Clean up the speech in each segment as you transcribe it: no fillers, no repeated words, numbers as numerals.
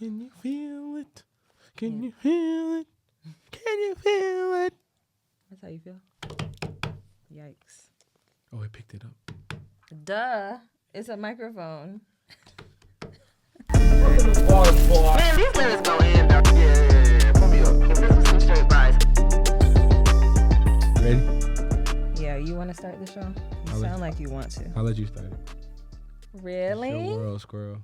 Can you feel it? Can you feel it? Can you feel it? That's how you feel? Yikes. Oh, it picked it up. Duh. It's a microphone. Man, these lyrics go in there. Yeah. Put me up. This is some straight vibes. Ready? Yeah, you want to start the show? You sound like you want to. I'll let you start it. Really? It's your world, squirrel.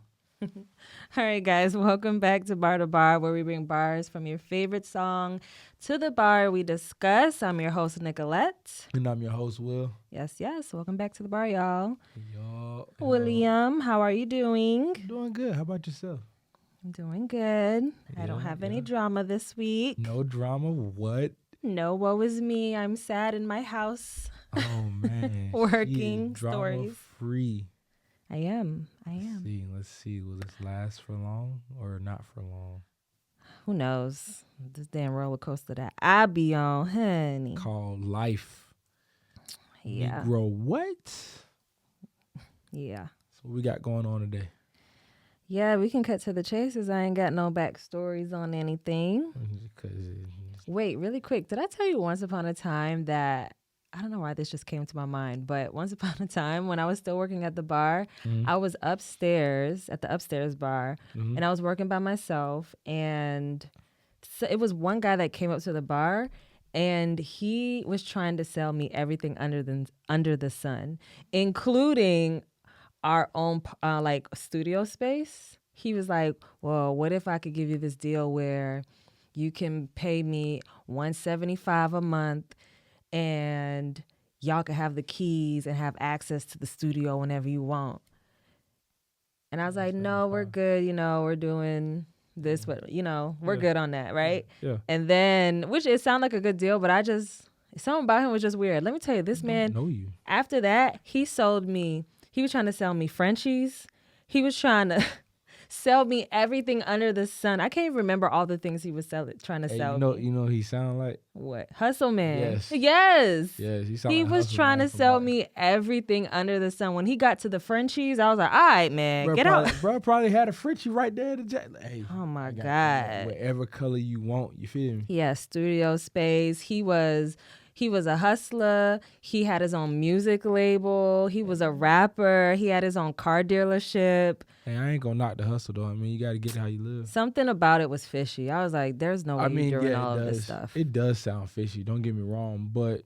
All right, guys, welcome back to Bar to Bar, where we bring bars from your favorite song to the bar we discuss. I'm your host, Nicolette. And I'm your host, Will. Yes. Welcome back to the bar, y'all. Y'all. William, how are you doing? Doing good. How about yourself? I'm doing good. I Yeah, don't have yeah. any drama this week. No drama. What? No, woe is me. I'm sad in my house. Oh, man. Working drama stories. free. I am. Let's see. Will this last for long or not for long? Who knows? This damn roller coaster that I be on, honey. Called life. Yeah. Negro what? Yeah. So what we got going on today? Yeah, we can cut to the chase as I ain't got no backstories on anything. Wait, really quick. Did I tell you once upon a time that, I don't know why this just came to my mind, but once upon a time when I was still working at the bar, I was upstairs at the upstairs bar and I was working by myself. And so it was one guy that came up to the bar and he was trying to sell me everything under the sun, including our own like studio space. He was like, well, what if I could give you this deal where you can pay me $175 a month and y'all can have the keys and have access to the studio whenever you want. And I was like, no, we're good. You know, we're doing this, but you know, we're good on that. Right. Yeah. And then, which it sounded like a good deal, but something about him was just weird. Let me tell you, this man, know you. After that, he was trying to sell me Frenchies. He was trying to sell me everything under the sun. I can't even remember all the things he was trying to sell me. You know he sound like? What? Hustle man. Yes. He was trying to sell me everything under the sun. When he got to the Frenchies, I was like, all right, man, get out. Bro probably had a Frenchie right there at the jack. Hey, oh, my I God. whatever color you want. You feel me? He had studio space. He was a hustler. He had his own music label. He was a rapper. He had his own car dealership. Hey, I ain't gonna knock the hustle though. I mean, you got to get how you live. Something about it was fishy. I was like, there's no way you're doing all of this stuff. It does sound fishy. Don't get me wrong, but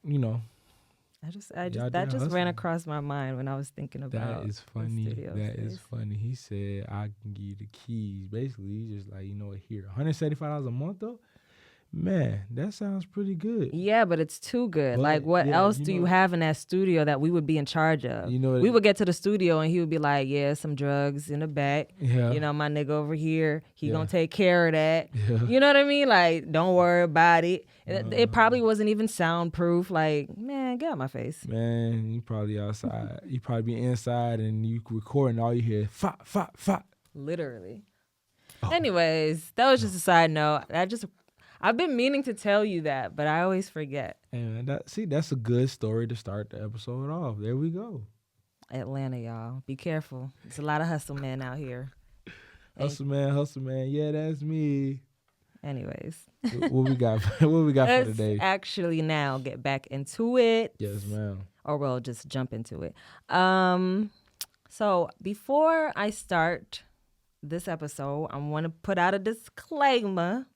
you know, that just ran across my mind when I was thinking about. That is funny. That is funny. He said, "I can give you the keys." Basically, he's just like, you know what? Here, $175 a month though. Man, that sounds pretty good. Yeah, but it's too good. But, like, what else do you have in that studio that we would be in charge of? You know, we would get to the studio and he would be like, yeah, some drugs in the back. Yeah. You know, my nigga over here, he gonna take care of that. Yeah. You know what I mean? Like, don't worry about it. It probably wasn't even soundproof. Like, man, get out my face. Man, you probably outside. You probably be inside and you recording, all you hear, fop, fop, fop. Literally. Oh. Anyways, that was just a side note. I've been meaning to tell you that, but I always forget. And that's a good story to start the episode off. There we go. Atlanta, y'all. Be careful. There's a lot of hustle men out here. Hustle man. Yeah, that's me. Anyways. What we got? What we got for today? Let's actually now get back into it. Yes, ma'am. Or we'll just jump into it. So before I start this episode, I want to put out a disclaimer.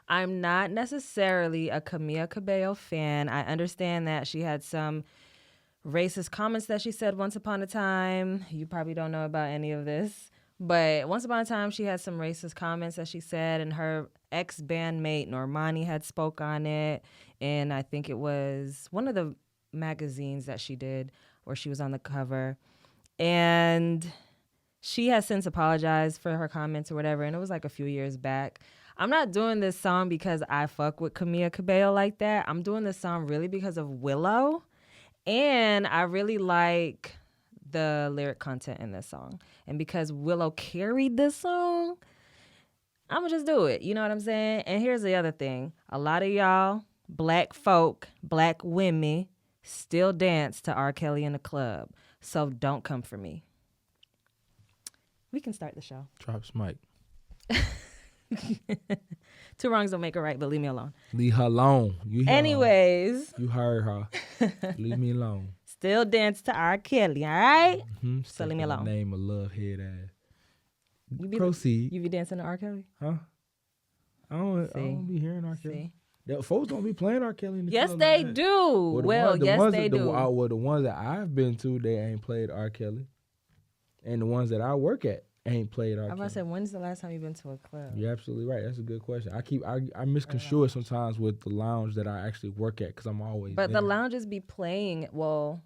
I'm not necessarily a Camila Cabello fan. I understand that she had some racist comments that she said once upon a time. You probably don't know about any of this. But once upon a time, she had some racist comments that she said, and her ex-bandmate, Normani, had spoke on it. And I think it was one of the magazines that she did where she was on the cover. And she has since apologized for her comments or whatever, and it was like a few years back. I'm not doing this song because I fuck with Camila Cabello like that. I'm doing this song really because of Willow. And I really like the lyric content in this song. And because Willow carried this song, I'm going to just do it. You know what I'm saying? And here's the other thing. A lot of y'all, black folk, black women, still dance to R. Kelly in the club. So don't come for me. We can start the show. Drops mic. Two wrongs don't make a right, but leave me alone. Leave her alone. You hear her. Anyways, You heard her. Leave me alone. still dance to R. Kelly, all right? Mm-hmm. So leave me alone. Name a love head ass. Proceed. You be dancing to R. Kelly? Huh? I don't be hearing R. Kelly. See? Folks don't be playing R. Kelly in the Yes, club they like that. do. Well, yes, they do. Well, the ones that I've been to, they ain't played R. Kelly. And the ones that I work at ain't played R. I was Kelly. about to say, when's the last time you've been to a club? You're absolutely right. That's a good question. I misconstrue it sometimes with the lounge that I actually work at because I'm always But there. the lounges be playing, the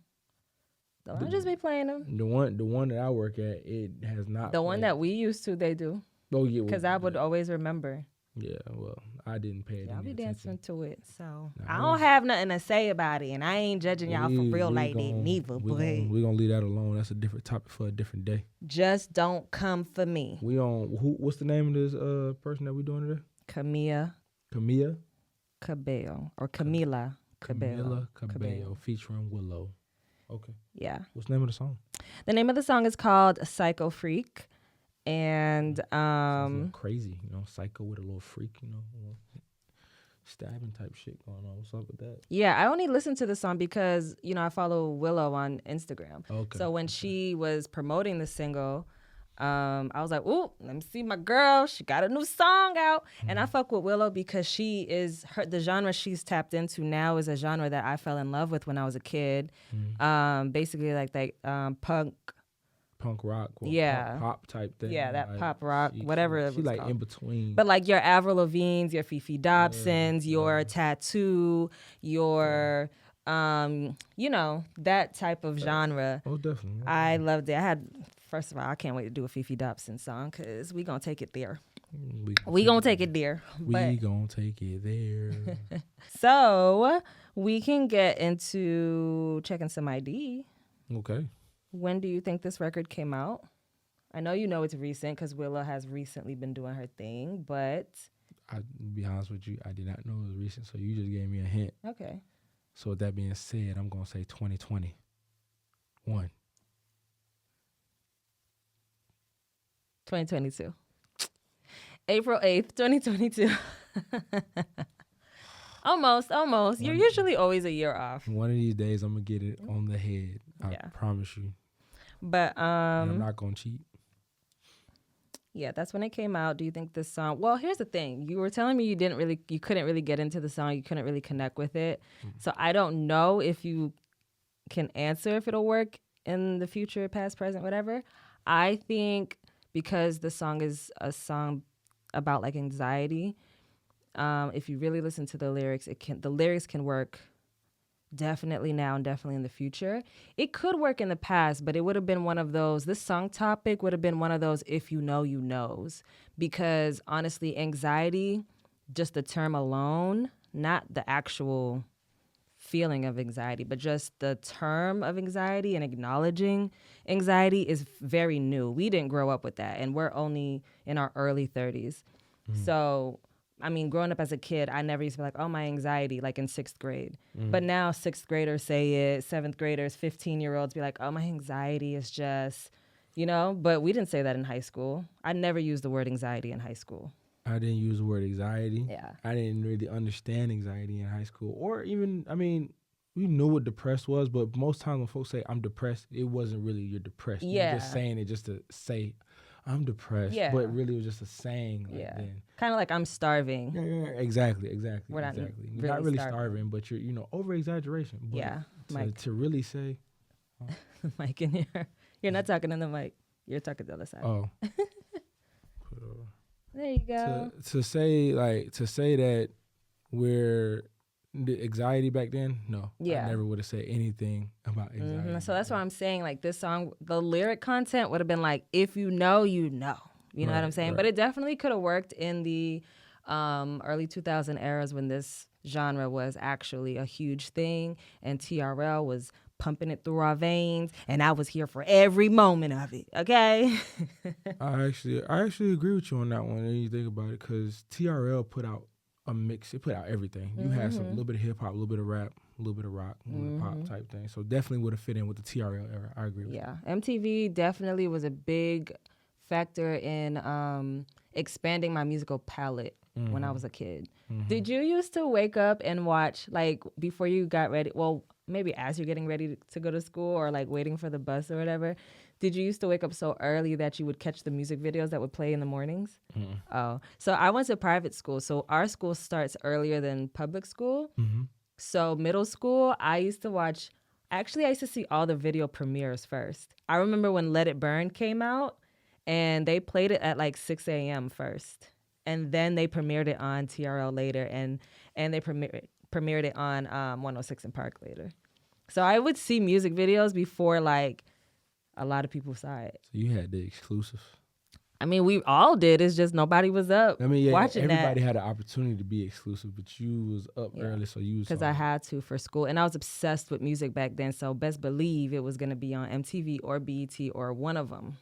lounges be playing them. The one that I work at, it has not. The one that we used to, they do. Oh yeah. Because I would always remember. Yeah, well, I didn't pay it. Y'all be dancing attention. to it. So Nah, I don't have nothing to say about it. And I ain't judging y'all for real We like that gon- neither. we But gon- we gonna leave that alone. That's a different topic for a different day. just don't come for me. We on what's the name of this person that we doing today? Camila Cabello. Or Camila Cabello. Camila Cabello featuring Willow. Okay. Yeah. What's the name of the song? The name of the song is called Psychofreak. And Sounds a little crazy, psycho with a little freak, a little stabbing type shit going on. What's up with that? yeah, I only listened to the song because, I follow Willow on Instagram. Okay. So when she was promoting the single, I was like, ooh, let me see my girl. She got a new song out. And I fuck with Willow because the genre she's tapped into now is a genre that I fell in love with when I was a kid. Basically like punk rock, yeah, pop type thing. Yeah, that like, pop rock, whatever it was She like called. in between. But like your Avril Lavigne's, your Fifi Dobsons, your Tattoo, your that type of genre. Oh, definitely. I loved it. First of all, I can't wait to do a Fifi Dobson song because we gonna take it there. We gonna take it there. We gonna take it there. So we can get into checking some ID. Okay. When do you think this record came out? I know it's recent because Willow has recently been doing her thing, but... I'll be honest with you, I did not know it was recent, so you just gave me a hint. Okay. So with that being said, I'm going to say 2021. April 8th, 2022. Almost. You're usually always a year off. One of these days, I'm going to get it on the head. I Yeah. promise you. But And I'm not going to cheat. yeah, that's when it came out. Do you think this song... Well, here's the thing. You were telling me you couldn't really get into the song. You couldn't really connect with it. So I don't know if you can answer if it'll work in the future, past, present, whatever. I think because the song is a song about like anxiety, if you really listen to the lyrics, the lyrics can work definitely now and definitely in the future. It could work in the past, but it would have been one of those, this song topic would have been one of those if you know, you knows. Because honestly, anxiety, just the term alone, not the actual feeling of anxiety, but just the term of anxiety and acknowledging anxiety is very new. We didn't grow up with that, and we're only in our early 30s. So I mean, growing up as a kid, I never used to be like, oh, my anxiety, like in 6th grade. But now 6th graders say it, 7th graders, 15-year-olds be like, oh, my anxiety is just, but we didn't say that in high school. I never used the word anxiety in high school. I didn't use the word anxiety. Yeah. I didn't really understand anxiety in high school. Or even, we knew what depressed was, but most times when folks say, I'm depressed, it wasn't really you're depressed. Yeah. You're just saying it just to say, I'm depressed. Yeah. But really it was just a saying. Yeah. Then. Kind of like I'm starving. Yeah, exactly. We're not You're really not really starving. starving, but you're, over exaggeration. But Yeah, Mike. to really say, Mike in here. You're not talking in the mic. You're talking the other side. oh. There you go. To say that we're the anxiety back then, no. Yeah. I never would have said anything about anxiety. So that's why I'm saying, like, this song, the lyric content would have been like, if you know, you know. You know what I'm saying? Right. But it definitely could have worked in the early 2000 eras when this genre was actually a huge thing and TRL was pumping it through our veins, and I was here for every moment of it, okay? I actually agree with you on that one. And you think about it, because TRL put out a mix. It put out everything. You had some little bit of hip hop, a little bit of rap, a little bit of rock, a little bit of pop type thing. So definitely would have fit in with the TRL era. I agree with you. Yeah, MTV definitely was a big factor in expanding my musical palette when I was a kid. Did you used to wake up and watch, like, before you got ready? Well, maybe as you're getting ready to go to school or like waiting for the bus or whatever. Did you used to wake up so early that you would catch the music videos that would play in the mornings? Oh, so I went to private school. So our school starts earlier than public school. So middle school, I used to see all the video premieres first. I remember when Let It Burn came out and they played it at like 6 a.m. first. And then they premiered it on TRL later and they premiered it on 106 in Park later. So I would see music videos before like a lot of people saw it. So you had the exclusive. I mean, we all did. It's just nobody was up watching that. Everybody had an opportunity to be exclusive, but you was up early, so you was. Because I had to for school. And I was obsessed with music back then, so best believe it was going to be on MTV or BET or one of them.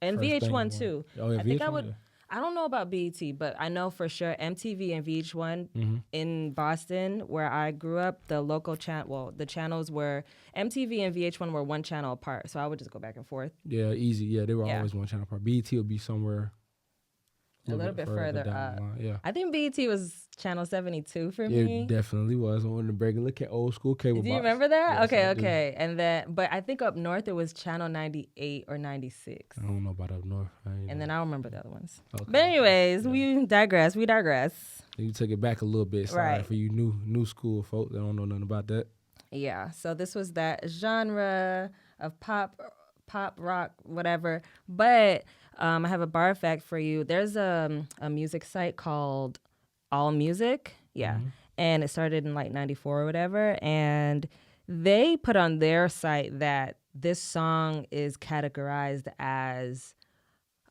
And VH1 too. Oh, yeah, I think I would. I don't know about BET, but I know for sure MTV and VH1 in Boston, where I grew up, the local the channels were MTV and VH1 were one channel apart. So I would just go back and forth. Yeah, easy. Yeah, they were always one channel apart. BET would be somewhere a little bit further up. Yeah. I think BET was channel 72 for me. It definitely was. I wanted to break a look at old school cable box. Do you remember that? Yes, okay. And then, but I think up north it was channel 98 or 96. I don't know about up north. And then I remember the other ones. Okay. But anyways, we digress. You took it back a little bit. Sorry for you new school folks that don't know nothing about that. Yeah. So this was that genre of pop, rock, whatever. But I have a bar fact for you. There's a music site called All Music. Yeah. And it started in like 94 or whatever. And they put on their site that this song is categorized as,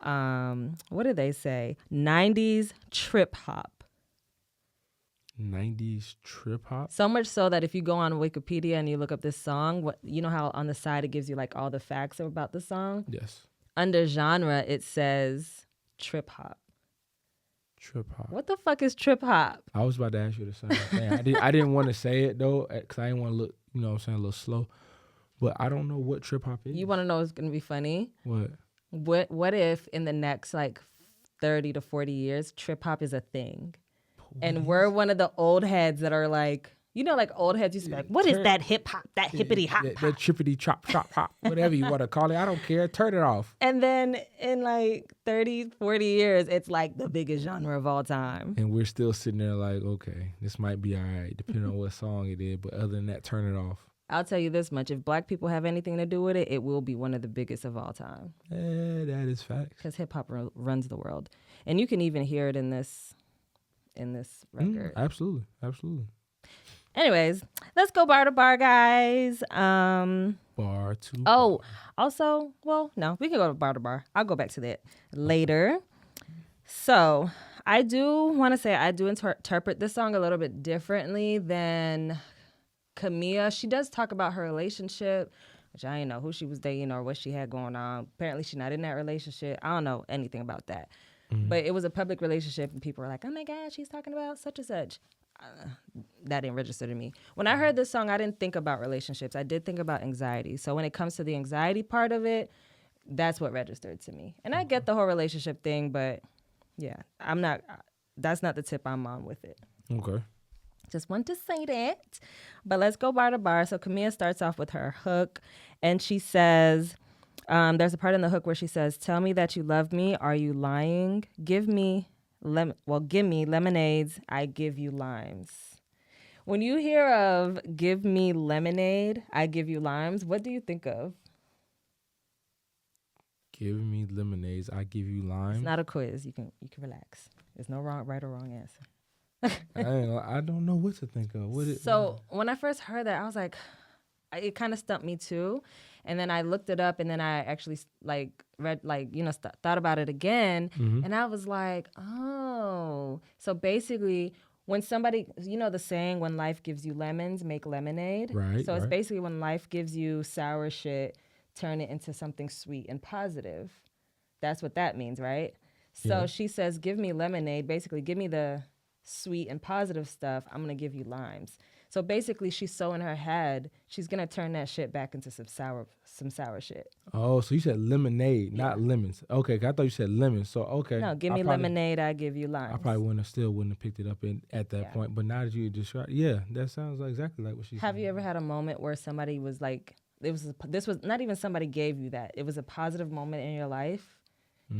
what did they say? 90s trip hop. 90s trip hop? So much so that if you go on Wikipedia and you look up this song, you know how on the side it gives you like all the facts about the song? Yes. Under genre, it says trip hop. Trip hop. What the fuck is trip hop? I was about to ask you the same thing. I didn't want to say it though, because I didn't want to look, you know what I'm saying, a little slow. But I don't know what trip hop is. You want to know what's going to be funny? What? What if in the next like 30 to 40 years, trip hop is a thing? And we're one of the old heads that are like, you know, like old heads used to be like, what is that hip hop, that hippity hop? That trippity chop hop, whatever you want to call it. I don't care. Turn it off. And then in like 30, 40 years, it's like the biggest genre of all time. And we're still sitting there like, okay, this might be all right, depending on what song it is. But other than that, turn it off. I'll tell you this much. If black people have anything to do with it, it will be one of the biggest of all time. That is facts. Because hip hop runs the world. And you can even hear it in this record. Absolutely. Anyways, let's go bar to bar, guys. Bar to bar. Also, well, no, we can go to bar to bar. I'll go back to that later. So I do want to say I do interpret this song a little bit differently than Camila. She does talk about her relationship, which I didn't know who she was dating or what she had going on. Apparently, she's not in that relationship. I don't know anything about that. But it was a public relationship, and people were like, oh, my God, she's talking about such and such. That didn't register to me. When I heard this song, I didn't think about relationships. I did think about anxiety. So when it comes to the anxiety part of it, that's what registered to me. And I get the whole relationship thing, but, yeah, that's not the tip I'm on with it. Okay. Just want to say that. But let's go bar to bar. So Camila starts off with her hook, and she says... there's a part in the hook where she says, tell me that you love me. Are you lying? Give me lemonades. I give you limes. When you hear of give me lemonade, I give you limes, what do you think of? Give me lemonades. I give you limes. It's not a quiz. You can relax. There's no right or wrong answer. I don't know what to think of. When I first heard that, I was like, it kind of stumped me too. And then I looked it up, and then I actually read thought about it again. And I was like, oh. So basically, when somebody, the saying, when life gives you lemons, make lemonade. Right. So it's basically when life gives you sour shit, turn it into something sweet and positive. That's what that means, right? So she says, give me lemonade. Basically, give me the sweet and positive stuff. I'm going to give you limes. So basically, she's so in her head, she's gonna turn that shit back into some sour shit. Oh, so you said lemonade, not lemons. Okay, 'cause I thought you said lemons. So okay. No, give me lemonade, I give you limes. I probably wouldn't have picked it up at that point. But now that you described, that sounds exactly like what she said. Have you ever had a moment where somebody was like, this was not even somebody gave you that. It was a positive moment in your life,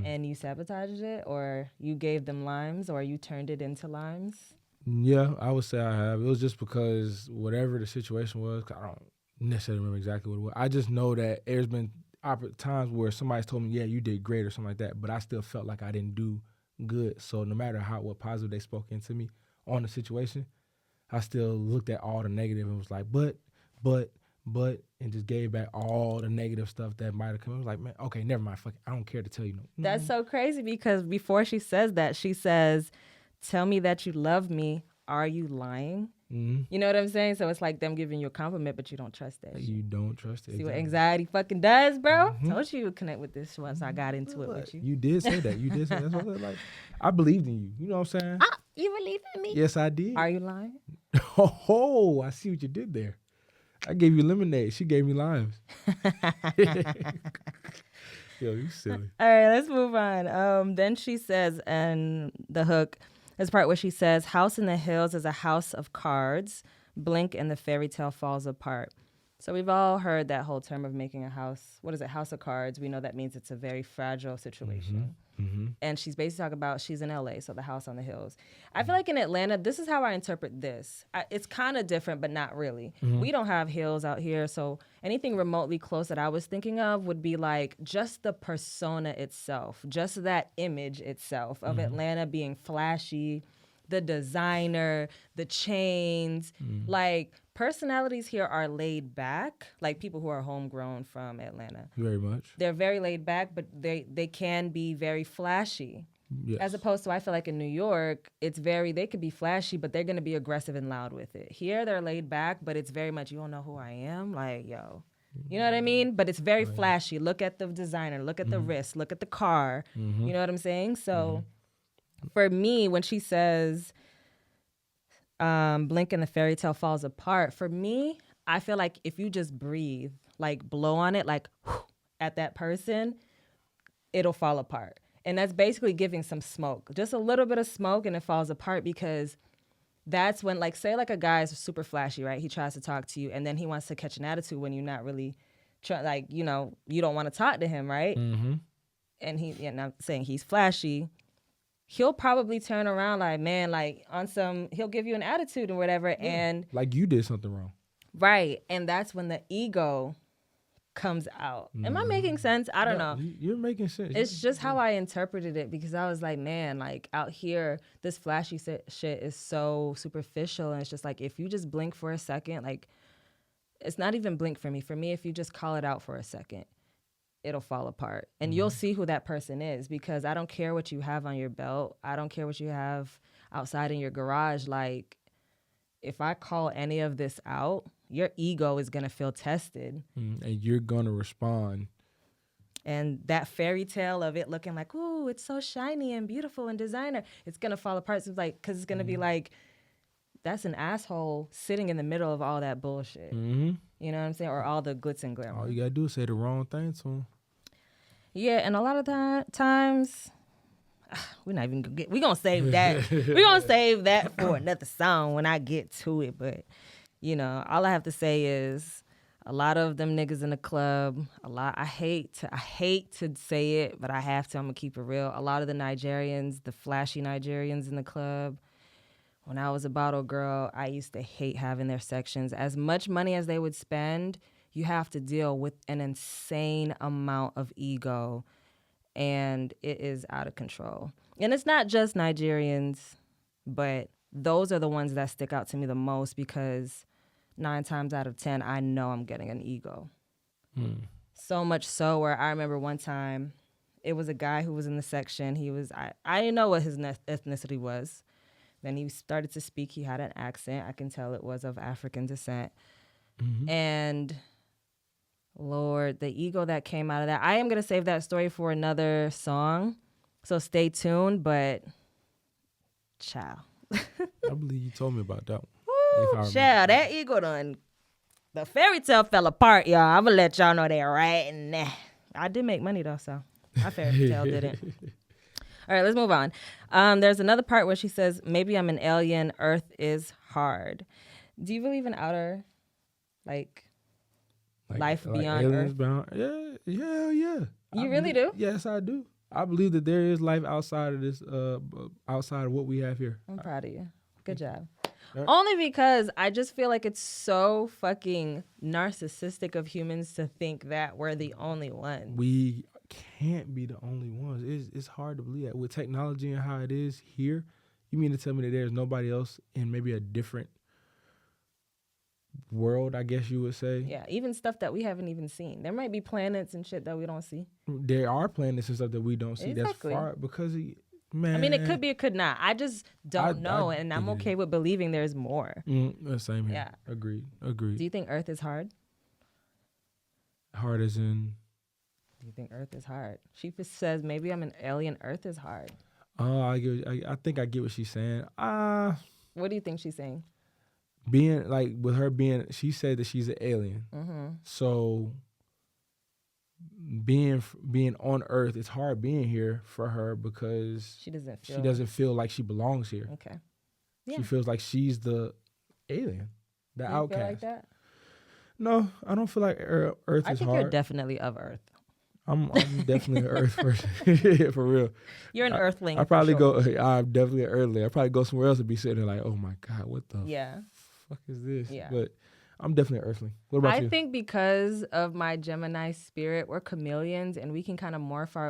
and you sabotaged it, or you gave them limes, or you turned it into limes? Yeah, I would say I have. It was just because whatever the situation was, 'cause I don't necessarily remember exactly what it was. I just know that there's been times where somebody's told me, yeah, you did great or something like that, but I still felt like I didn't do good. So no matter what positive they spoke into me on the situation, I still looked at all the negative and was like, but, and just gave back all the negative stuff that might have come. I was like, man, okay, never mind. Fuck it. I don't care to tell you. No. That's so crazy because before she says that, she says, tell me that you love me. Are you lying? Mm-hmm. You know what I'm saying? So it's like them giving you a compliment, but you don't trust that. You don't trust it. See what anxiety fucking does, bro? Told you would connect with this once I got into it with you. You did say that. You did say that. That's what I said. Like, I believed in you. You know what I'm saying? You believe in me? Yes, I did. Are you lying? Oh, I see what you did there. I gave you lemonade. She gave me limes. Yo, you silly. All right, let's move on. Then she says, and the hook, this part where she says, house in the hills is a house of cards. Blink and the fairy tale falls apart. So we've all heard that whole term of making a house. What is it? House of cards. We know that means it's a very fragile situation. Mm-hmm. And she's basically talking about she's in LA, so the house on the hills. I feel like in Atlanta, this is how I interpret this. It's kind of different, but not really. Mm-hmm. We don't have hills out here, so anything remotely close that I was thinking of would be like just the persona itself, just that image itself of Atlanta being flashy, the designer, the chains. Like, personalities here are laid back, like people who are homegrown from Atlanta. Very much. They're very laid back, but they can be very flashy. Yes. As opposed to, I feel like in New York, they could be flashy, but they're going to be aggressive and loud with it. Here, they're laid back, but it's very much, you don't know who I am? Like, yo. You know what I mean? But it's very flashy. Look at the designer. Look at the wrist. Look at the car. You know what I'm saying? So for me, when she says, blink and the fairy tale falls apart, for me, I feel like if you just breathe, like blow on it, like at that person, it'll fall apart. And that's basically giving some smoke, just a little bit of smoke, and it falls apart, because that's when, like, say like a guy is super flashy, right? He tries to talk to you, and then he wants to catch an attitude when you're not really like, you know, you don't want to talk to him, right? Mm-hmm. And I'm saying he's flashy. He'll probably turn around like, man, like he'll give you an attitude and whatever. Yeah. And like you did something wrong. Right. And that's when the ego comes out. Am I making sense? I don't know. You're making sense. It's just how I interpreted it, because I was like, man, like out here, this flashy shit is so superficial. And it's just like, if you just blink for a second, like, it's not even blink for me. For me, if you just call it out for a second, it'll fall apart. And you'll see who that person is, because I don't care what you have on your belt. I don't care what you have outside in your garage. Like, if I call any of this out, your ego is going to feel tested. And you're going to respond. And that fairy tale of it looking like, ooh, it's so shiny and beautiful and designer, it's going to fall apart. So it's like, because it's going to be like, that's an asshole sitting in the middle of all that bullshit. Mm-hmm. You know what I'm saying? Or all the glitz and glamour. All you got to do is say the wrong thing to him. Yeah, and a lot of times, we're not even we're going to save that. We're going to save that for another song when I get to it. But, you know, all I have to say is a lot of them niggas in the club, I hate to say it, but I have to. I'm going to keep it real. A lot of the Nigerians, the flashy Nigerians in the club, when I was a bottle girl, I used to hate having their sections. As much money as they would spend, you have to deal with an insane amount of ego, and it is out of control. And it's not just Nigerians, but those are the ones that stick out to me the most, because 9 times out of 10, I know I'm getting an ego. So much so where I remember one time, it was a guy who was in the section. I didn't know what his ethnicity was. Then he started to speak. He had an accent. I can tell it was of African descent. Mm-hmm. And Lord, the ego that came out of that. I am going to save that story for another song, so stay tuned, but ciao. I believe you told me about that one. remember. Child, that eagle done. The fairy tale fell apart, y'all. I'm gonna let y'all know that right now. I did make money though, so my fairy tale didn't. All right, let's move on. There's another part where she says, maybe I'm an alien, Earth is hard. Do you believe in outer, like life beyond aliens Earth? Beyond, yeah. You really do? Yes, I do. I believe that there is life outside of this, outside of what we have here. I'm proud of you. Good job. Yeah. Only because I just feel like it's so fucking narcissistic of humans to think that we're the only ones. We can't be the only ones. It's hard to believe that with technology and how it is here. You mean to tell me that there's nobody else in maybe a different world, I guess you would say? Yeah, even stuff that we haven't even seen. There might be planets and shit that we don't see. There are planets and stuff that we don't see. Exactly. That's far because, man. I mean, it could be, it could not. I just don't know, and I'm okay with believing there's more. Same here. Yeah. Agreed. Do you think Earth is hard? Hard as in? Do you think Earth is hard? She says maybe I'm an alien. Earth is hard. I think I get what she's saying. What do you think she's saying? Being like with her being, she said that she's an alien. Mm-hmm. So being on Earth, it's hard being here for her because She doesn't feel like she belongs here. Okay. Yeah. She feels like she's the alien, the Do you outcast. feel like that? No, I don't feel like Earth I is think hard. you're definitely of Earth. I'm definitely an Earth person. For real. You're an Earthling. I probably for sure. I'm definitely an Earthling. I probably go somewhere else and be sitting there like, oh my God, what the Yeah. fuck is this? Yeah. But I'm definitely an Earthling. What about you? I think because of my Gemini spirit, we're chameleons and we can kind of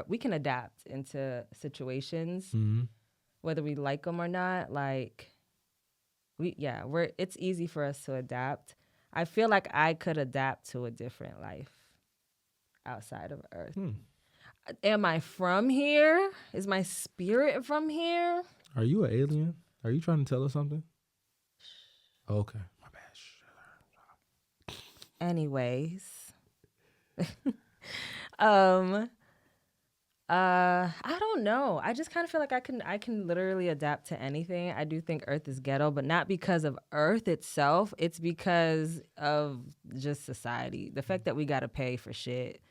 we can adapt into situations, Mm-hmm. whether we like them or not. Like, it's easy for us to adapt. I feel like I could adapt to a different life outside of Earth. Am I from here? Is my spirit from here? Are you an alien? Are you trying to tell us something? Okay, my bad. Anyways, I don't know. I just kind of feel like I can literally adapt to anything. I do think Earth is ghetto, but not because of Earth itself. It's because of just society. The fact that we got to pay for shit.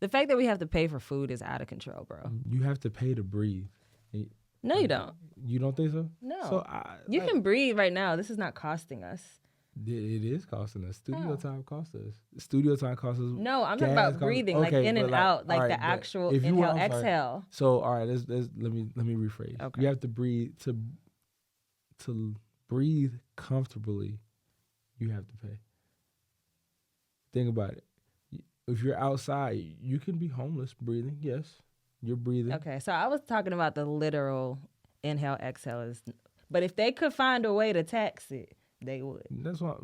The fact that we have to pay for food is out of control, bro. You have to pay to breathe. No, you don't. You don't think so? No. So You can breathe right now. This is not costing us. It is costing us. Studio No. time costs us. Studio time costs us. No, I'm talking gas about costs- breathing, okay, like in but and out, like all the right, but actual if you inhale, want- I'm sorry. exhale. So all right, let me rephrase. Okay. You have to breathe to breathe comfortably. You have to pay. Think about it. If you're outside, you can be homeless breathing. Yes, you're breathing. Okay, so I was talking about the literal inhale, exhale. But if they could find a way to tax it, they would. That's what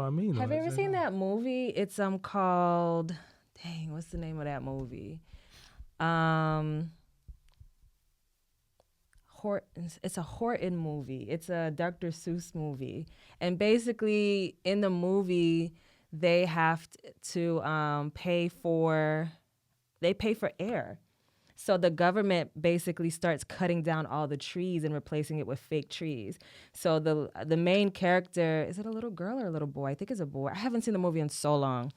I mean. Have though. you ever seen that movie? It's called, what's the name of that movie? It's a Horton movie. It's a Dr. Seuss movie. And basically in the movie, they have to pay for air. So the government basically starts cutting down all the trees and replacing it with fake trees. So the main character, is it a little girl or a little boy? I think it's a boy. I haven't seen the movie in so long.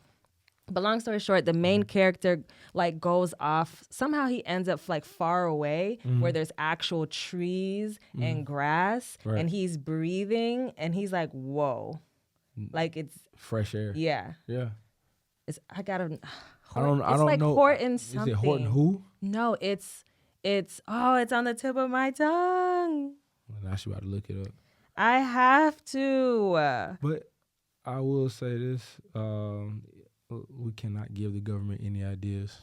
But long story short, the main character like goes off. Somehow he ends up like far away where there's actual trees and grass, Right. and he's breathing, and he's like, whoa. Like it's fresh air. yeah. Yeah. I gotta. I don't It's like know. Horton something. Is it Horton who? No, it's on the tip of my tongue. Well, now she about to look it up. I have to. But I will say this: we cannot give the government any ideas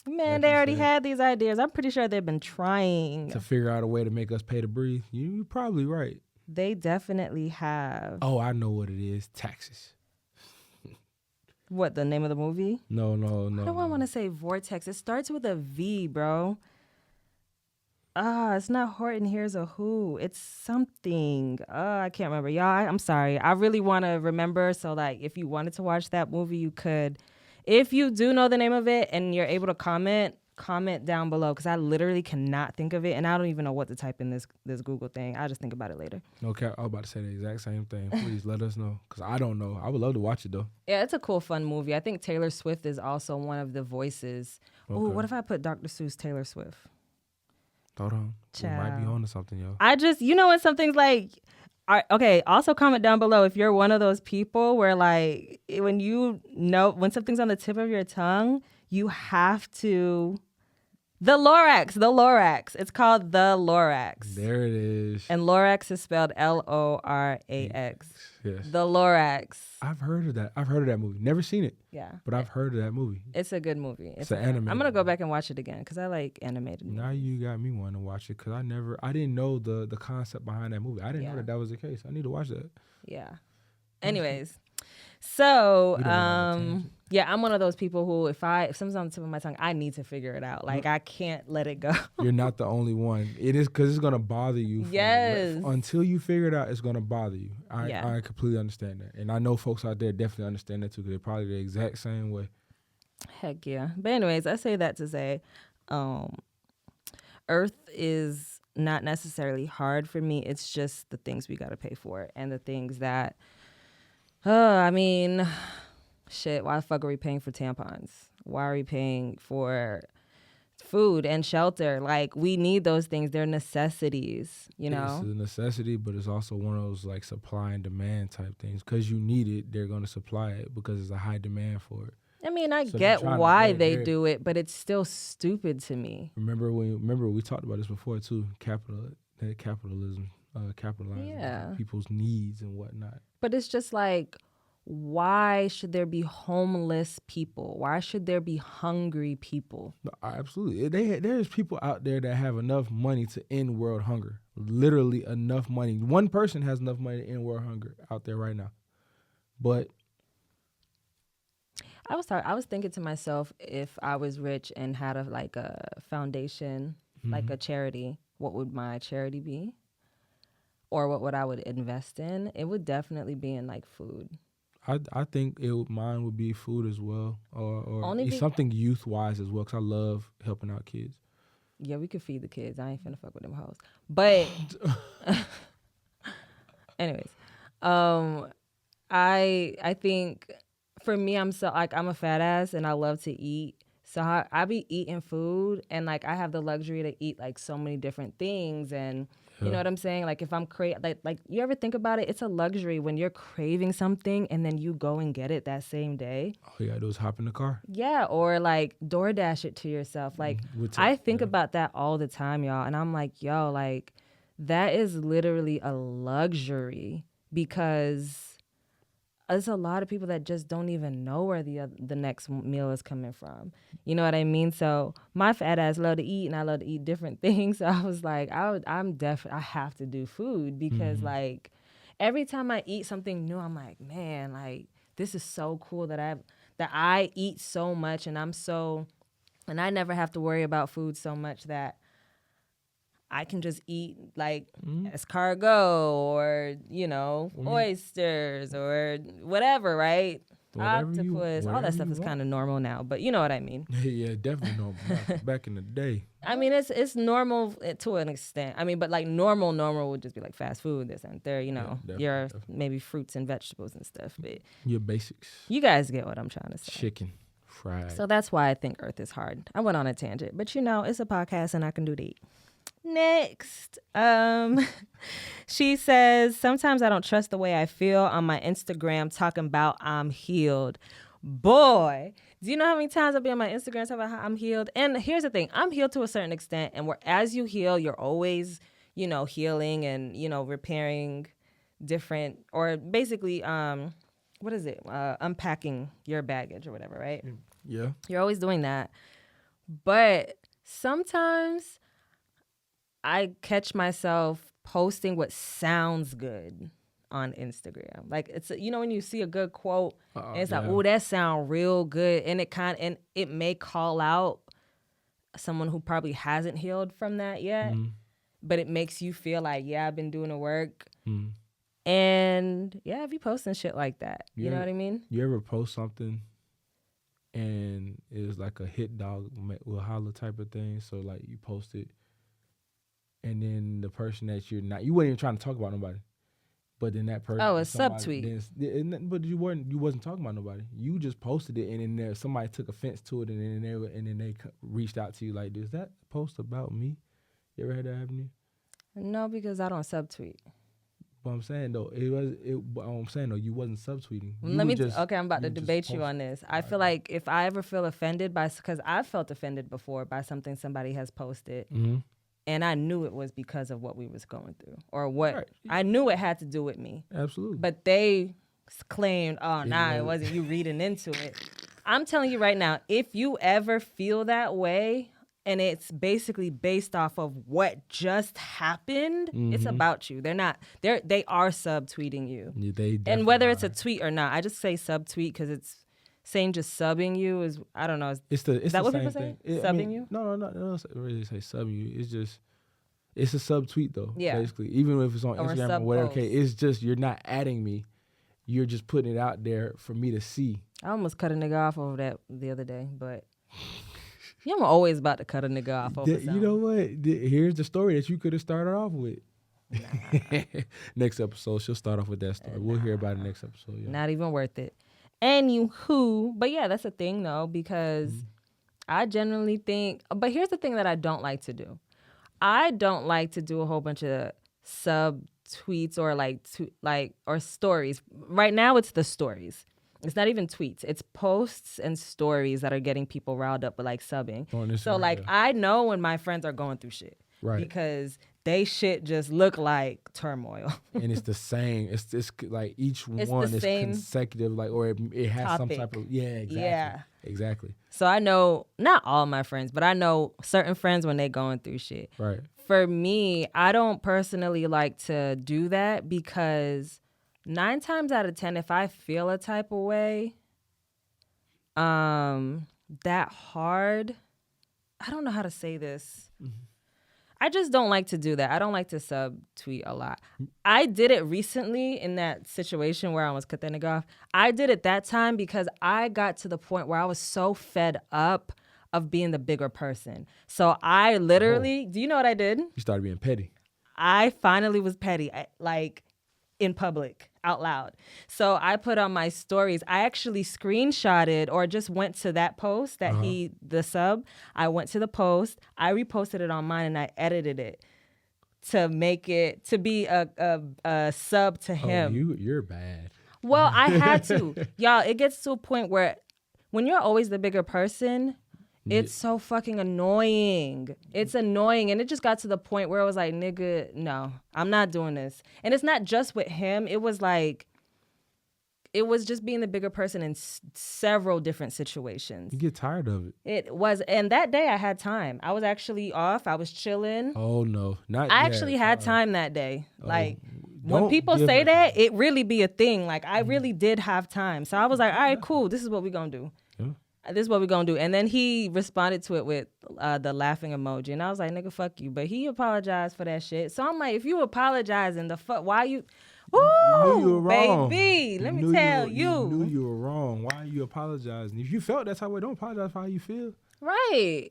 Man, Like they you already said. had these ideas. I'm pretty sure they've been trying. to figure out a way to make us pay to breathe. You're probably right. They definitely have. Oh, I know what it is: taxes. What, the name of the movie? No. Why do I want to say Vortex? It starts with a V, bro. It's not Horton Hears a Who. It's something. I can't remember. Y'all, I'm sorry. I really want to remember. So, like, if you wanted to watch that movie, you could. If you do know the name of it and you're able to comment, comment down below because I literally cannot think of it, and I don't even know what to type in this Google thing. I'll just think about it later. Okay, I was about to say the exact same thing. Please let us know because I don't know. I would love to watch it though. Yeah, it's a cool, fun movie. I think Taylor Swift is also one of the voices. Oh, Okay. what if I put Dr. Seuss Taylor Swift? Hold on. We might be Child. on to something, yo. I just, when something's like, okay, also comment down below if you're one of those people where like when something's on the tip of your tongue, you have to. The Lorax. It's called the Lorax. There it is. And Lorax is spelled Lorax. Yes. The Lorax. I've heard of that. I've heard of that movie. Never seen it. Yeah. But I've heard of that movie. It's a good movie. It's an animated I'm going to go movie. back and watch it again because I like animated movies. Now you got me wanting to watch it because I didn't know the concept behind that movie. I didn't know that was the case. I need to watch that. Yeah. Anyways, so We don't know how to change it. yeah, I'm one of those people who if something's on the tip of my tongue, I need to figure it out. Like I can't let it go. You're not the only one. It is because it's gonna bother you. Yes. Until you figure it out, it's gonna bother you. Yeah. I completely understand that, and I know folks out there definitely understand that too because they're probably the exact same way. Heck yeah. But anyways, I say that to say, Earth is not necessarily hard for me. It's just the things we gotta pay for and the things that. I mean, shit, why the fuck are we paying for tampons? Why are we paying for food and shelter? Like, we need those things. They're necessities, It's a necessity, but it's also one of those, like, supply and demand type things. Because you need it, they're going to supply it because there's a high demand for it. I mean, I So get they're trying to- why they're- they do it, but it's still stupid to me. Remember we talked about this before, too, capitalism, capitalizing Yeah. on people's needs and whatnot. But it's just like, why should there be homeless people? Why should there be hungry people? No, absolutely. There's people out there that have enough money to end world hunger. Literally enough money. One person has enough money to end world hunger out there right now. But I was thinking to myself, if I was rich and had a foundation, like a charity, what would my charity be? Or what would I would invest in? It would definitely be in like food. I think mine would be food as well, or Only something youth wise as well, because I love helping out kids. Yeah, we could feed the kids. I ain't finna fuck with them hoes. But anyways, I think for me, I'm a fat ass and I love to eat. So I be eating food and like I have the luxury to eat like so many different things and you know what I'm saying? Like if I'm like you ever think about it? It's a luxury when you're craving something and then you go and get it that same day. All you gotta do is hop in the car. Yeah, or like DoorDash it to yourself. Like I think about that all the time, y'all, and I'm like, yo, like that is literally a luxury because there's a lot of people that just don't even know where the next meal is coming from. You know what I mean? So my fat ass love to eat, and I love to eat different things. So I was like, I have to do food because like every time I eat something new, I'm like, man, like this is so cool that I eat so much, and I never have to worry about food so much that I can just eat like escargot or, oysters or whatever, right? Octopus, all that stuff is kind of normal now, but you know what I mean. Yeah, definitely normal. Back in the day. I mean, it's normal to an extent. I mean, but like normal would just be like fast food, this and there, your maybe fruits and vegetables and stuff. But your basics. You guys get what I'm trying to say. Chicken, fried. So that's why I think Earth is hard. I went on a tangent, but it's a podcast and I can do the eat. Next, she says, sometimes I don't trust the way I feel on my Instagram talking about I'm healed. Boy, do you know how many times I'll be on my Instagram talking about how I'm healed? And here's the thing, I'm healed to a certain extent, and as you heal, you're always, healing and, repairing different, or basically, what is it? Unpacking your baggage or whatever, right? Yeah. You're always doing that. But sometimes I catch myself posting what sounds good on Instagram. Like it's when you see a good quote and it's like, oh, that sound real good, and it may call out someone who probably hasn't healed from that yet, but it makes you feel like, yeah, I've been doing the work. And yeah, I be posting shit like that. You know what I mean? You ever post something and it was like a hit dog will holler type of thing. So like you post it, and then the person that you wasn't even trying to talk about nobody, but then that person, a subtweet. But you wasn't talking about nobody. You just posted it, and then somebody took offense to it, and then they reached out to you like, "Is that post about me?" You ever had that happen to you? No, because I don't subtweet. But I'm saying though, you wasn't subtweeting. I'm about to debate you on this. I feel like if I ever feel offended because I've felt offended before by something somebody has posted, and I knew it was because of what we was going through or what Right. I knew it had to do with me. Absolutely. But they claimed, it wasn't you reading into it. I'm telling you right now, if you ever feel that way, and it's basically based off of what just happened, it's about you. They are subtweeting you. Yeah, and whether it's a tweet or not, I just say subtweet because it's saying just subbing you is, I don't know. Is that what people say? Subbing you? No, don't really say subbing you. It's a subtweet though. Yeah. Basically, even if it's on Instagram or whatever. Okay, it's just you're not adding me. You're just putting it out there for me to see. I almost cut a nigga off over that the other day, but... Yeah, I'm always about to cut a nigga off over something. You know what? Here's the story that you could have started off with. Nah. Next episode, she'll start off with that story. We'll hear about it next episode. Yeah. Not even worth it. Anywho, but yeah, that's a thing though, because I generally think, but here's the thing that I don't like to do. I don't like to do a whole bunch of sub tweets or or stories. Right now it's the stories. It's not even tweets. It's posts and stories that are getting people riled up with like subbing. So I know when my friends are going through shit. Right. Because they shit just look like turmoil. And it's the same. It's like each one is consecutive, like, or it has topic. Some type of, yeah, exactly. Yeah. Exactly. So I know, not all my friends, but I know certain friends when they going through shit. Right. For me, I don't personally like to do that because 9 times out of 10, if I feel a type of way, that hard, I don't know how to say this. I just don't like to do that. I don't like to subtweet a lot. I did it recently in that situation where I was cut that nigga off. I did it that time because I got to the point where I was so fed up of being the bigger person. So I literally, do you know what I did? You started being petty. I finally was petty, in public, out loud. So I put on my stories. I actually screenshotted or just went to that post that the sub. I went to the post. I reposted it on mine and I edited it to make it to be a sub to him. You're bad. Well, I had to. Y'all, it gets to a point where when you're always the bigger person, it's so fucking annoying. It's annoying. And it just got to the point where I was like, nigga, no, I'm not doing this. And it's not just with him. It was just being the bigger person in several different situations. You get tired of it. It was. And that day I had time. I was actually off. I was chilling. Oh, no. I actually had time that day. When people say that, it really be a thing. Like, I really did have time. So I was like, all right, cool. This is what we're going to do. Yeah. This is what we're going to do. And then he responded to it with the laughing emoji. And I was like, nigga, fuck you. But he apologized for that shit. So I'm like, if you apologizing, why you... Ooh, you knew you were wrong. Baby, let me tell you. You knew you were wrong. Why are you apologizing? If you felt that type of way, don't apologize for how you feel. Right.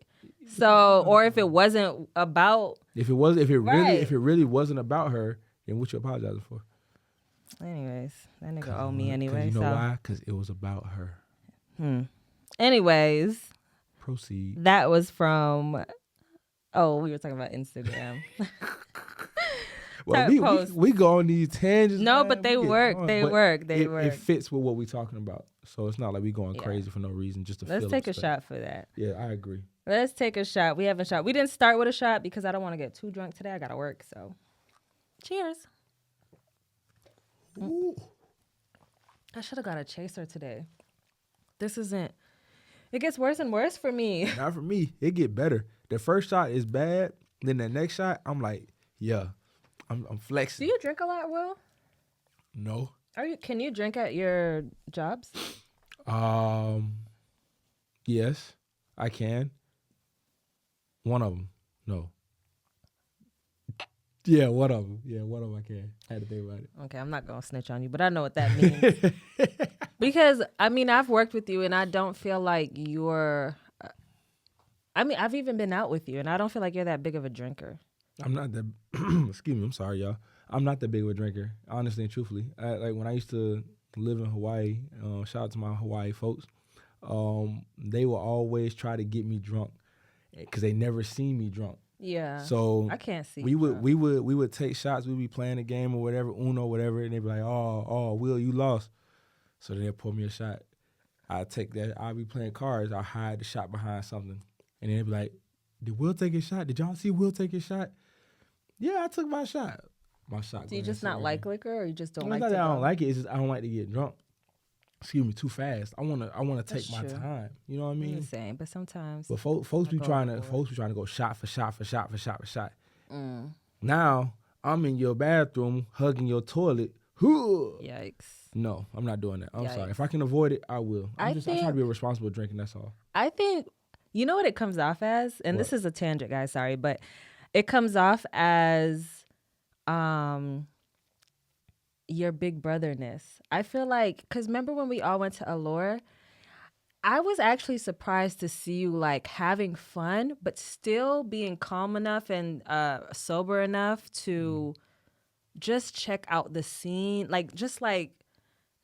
So, or if it wasn't about... If it really wasn't about her, then what you apologizing for? Anyways, that nigga owe me anyway. You know why? Because it was about her. Anyways. Proceed. That was from... Oh, we were talking about Instagram. Well, we go on these tangents. No, but they work. It fits with what we're talking about. So it's not like we going crazy for no reason. Just to Let's take a shot for that. Yeah, I agree. Let's take a shot. We haven't shot. We didn't start with a shot because I don't want to get too drunk today. I got to work. So cheers. Ooh. I should have got a chaser today. This isn't... It gets worse and worse for me. Not for me. It get better. The first shot is bad. Then the next shot, I'm like, yeah, I'm flexing. Do you drink a lot, Will? No. Can you drink at your jobs? Yes, I can. One of them. No. Yeah, one of them. I can. I had to think about it. Okay, I'm not going to snitch on you, but I know what that means. Because, I mean, I've worked with you and I don't feel like you're... I mean, I've even been out with you and I don't feel like you're that big of a drinker. I'm not that. Excuse me. I'm sorry, y'all. I'm not that big of a drinker, honestly and truthfully. Like when I used to live in Hawaii, shout out to my Hawaii folks. They will always try to get me drunk because they never seen me drunk. Yeah. So I can't see. we would take shots. We'd be playing a game or whatever, Uno, whatever, and they'd be like, "Oh, Will, you lost." So then they'd pour me a shot. I'd take that. I'd be playing cards. I'd hide the shot behind something, and then they'd be like, "Did Will take his shot? Did y'all see Will take his shot?" Yeah, I took my shot. My shot. Do you just not like liquor, or you just don't It's like not to that I go? don't like it. It's just I don't like to get drunk. Excuse me, too fast. I wanna take That's my true. time. You know what I I'm mean? the same, but sometimes. But folks be go trying overboard. to go shot for shot for shot for shot for shot. Mm, Now I'm in your bathroom hugging your toilet. yikes. No, I'm not doing that. I'm Yikes. sorry. If I can avoid it, I will. I try to think- be a responsible drinking. That's all. I think, you know what it comes off as? And this is a tangent, guys, sorry, but it comes off as your big brotherness. I feel like, because remember when we all went to Allure? I was actually surprised to see you like having fun, but still being calm enough and sober enough to just check out the scene.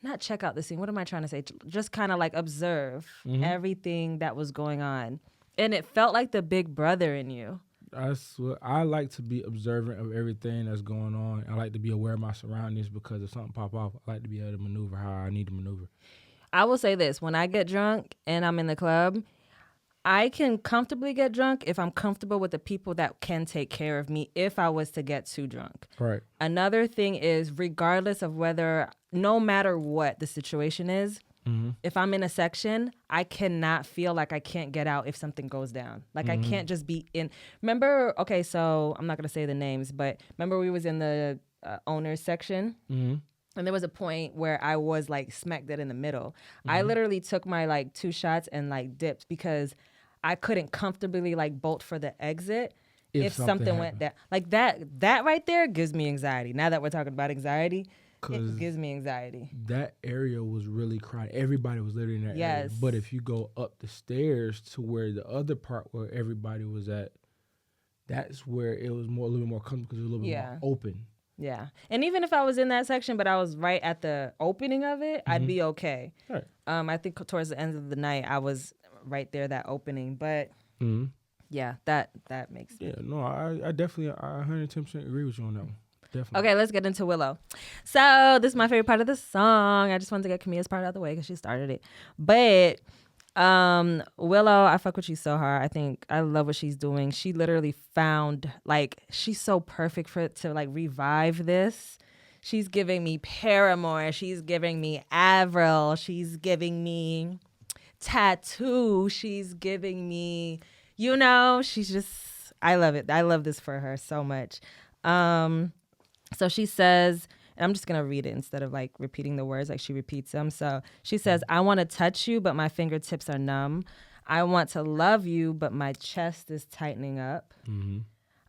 Not check out the scene. What am I trying to say? Just kind of like observe everything that was going on. And it felt like the big brother in you. I like to be observant of everything that's going on. I like to be aware of my surroundings because if something pop off, I like to be able to maneuver how I need to maneuver. I will say this. When I get drunk and I'm in the club, I can comfortably get drunk if I'm comfortable with the people that can take care of me if I was to get too drunk. Right. Another thing is, regardless of whether, no matter what the situation is, if I'm in a section, I cannot feel like I can't get out if something goes down. Like I can't just be in. Remember, okay, so I'm not going to say the names, but remember we was in the owners section? And there was a point where I was like smack dead in the middle. I literally took my like 2 shots and like dipped because I couldn't comfortably like bolt for the exit if something went down. Like that right there gives me anxiety. Now that we're talking about anxiety, it gives me anxiety. That area was really crowded. Everybody was literally in that area. Yes. But if you go up the stairs to where the other part where everybody was at, that's where it was a little bit more comfortable because it was a little bit more open. Yeah. And even if I was in that section, but I was right at the opening of it, I'd be okay. Right. I think towards the end of the night, I was right there, that opening. But yeah, that makes sense. Yeah, no, I definitely, I 110% agree with you on that one. Definitely. Okay, let's get into Willow. So this is my favorite part of the song. I just wanted to get Camila's part out of the way because she started it. But Willow, I fuck with you so hard. I love what she's doing. She literally found, like, she's so perfect to like revive this. She's giving me Paramore. She's giving me Avril. She's giving me Tattoo. She's giving me, she's just, I love it. I love this for her so much. So she says, and I'm just going to read it instead of like repeating the words like she repeats them. So she says, I want to touch you, but my fingertips are numb. I want to love you, but my chest is tightening up.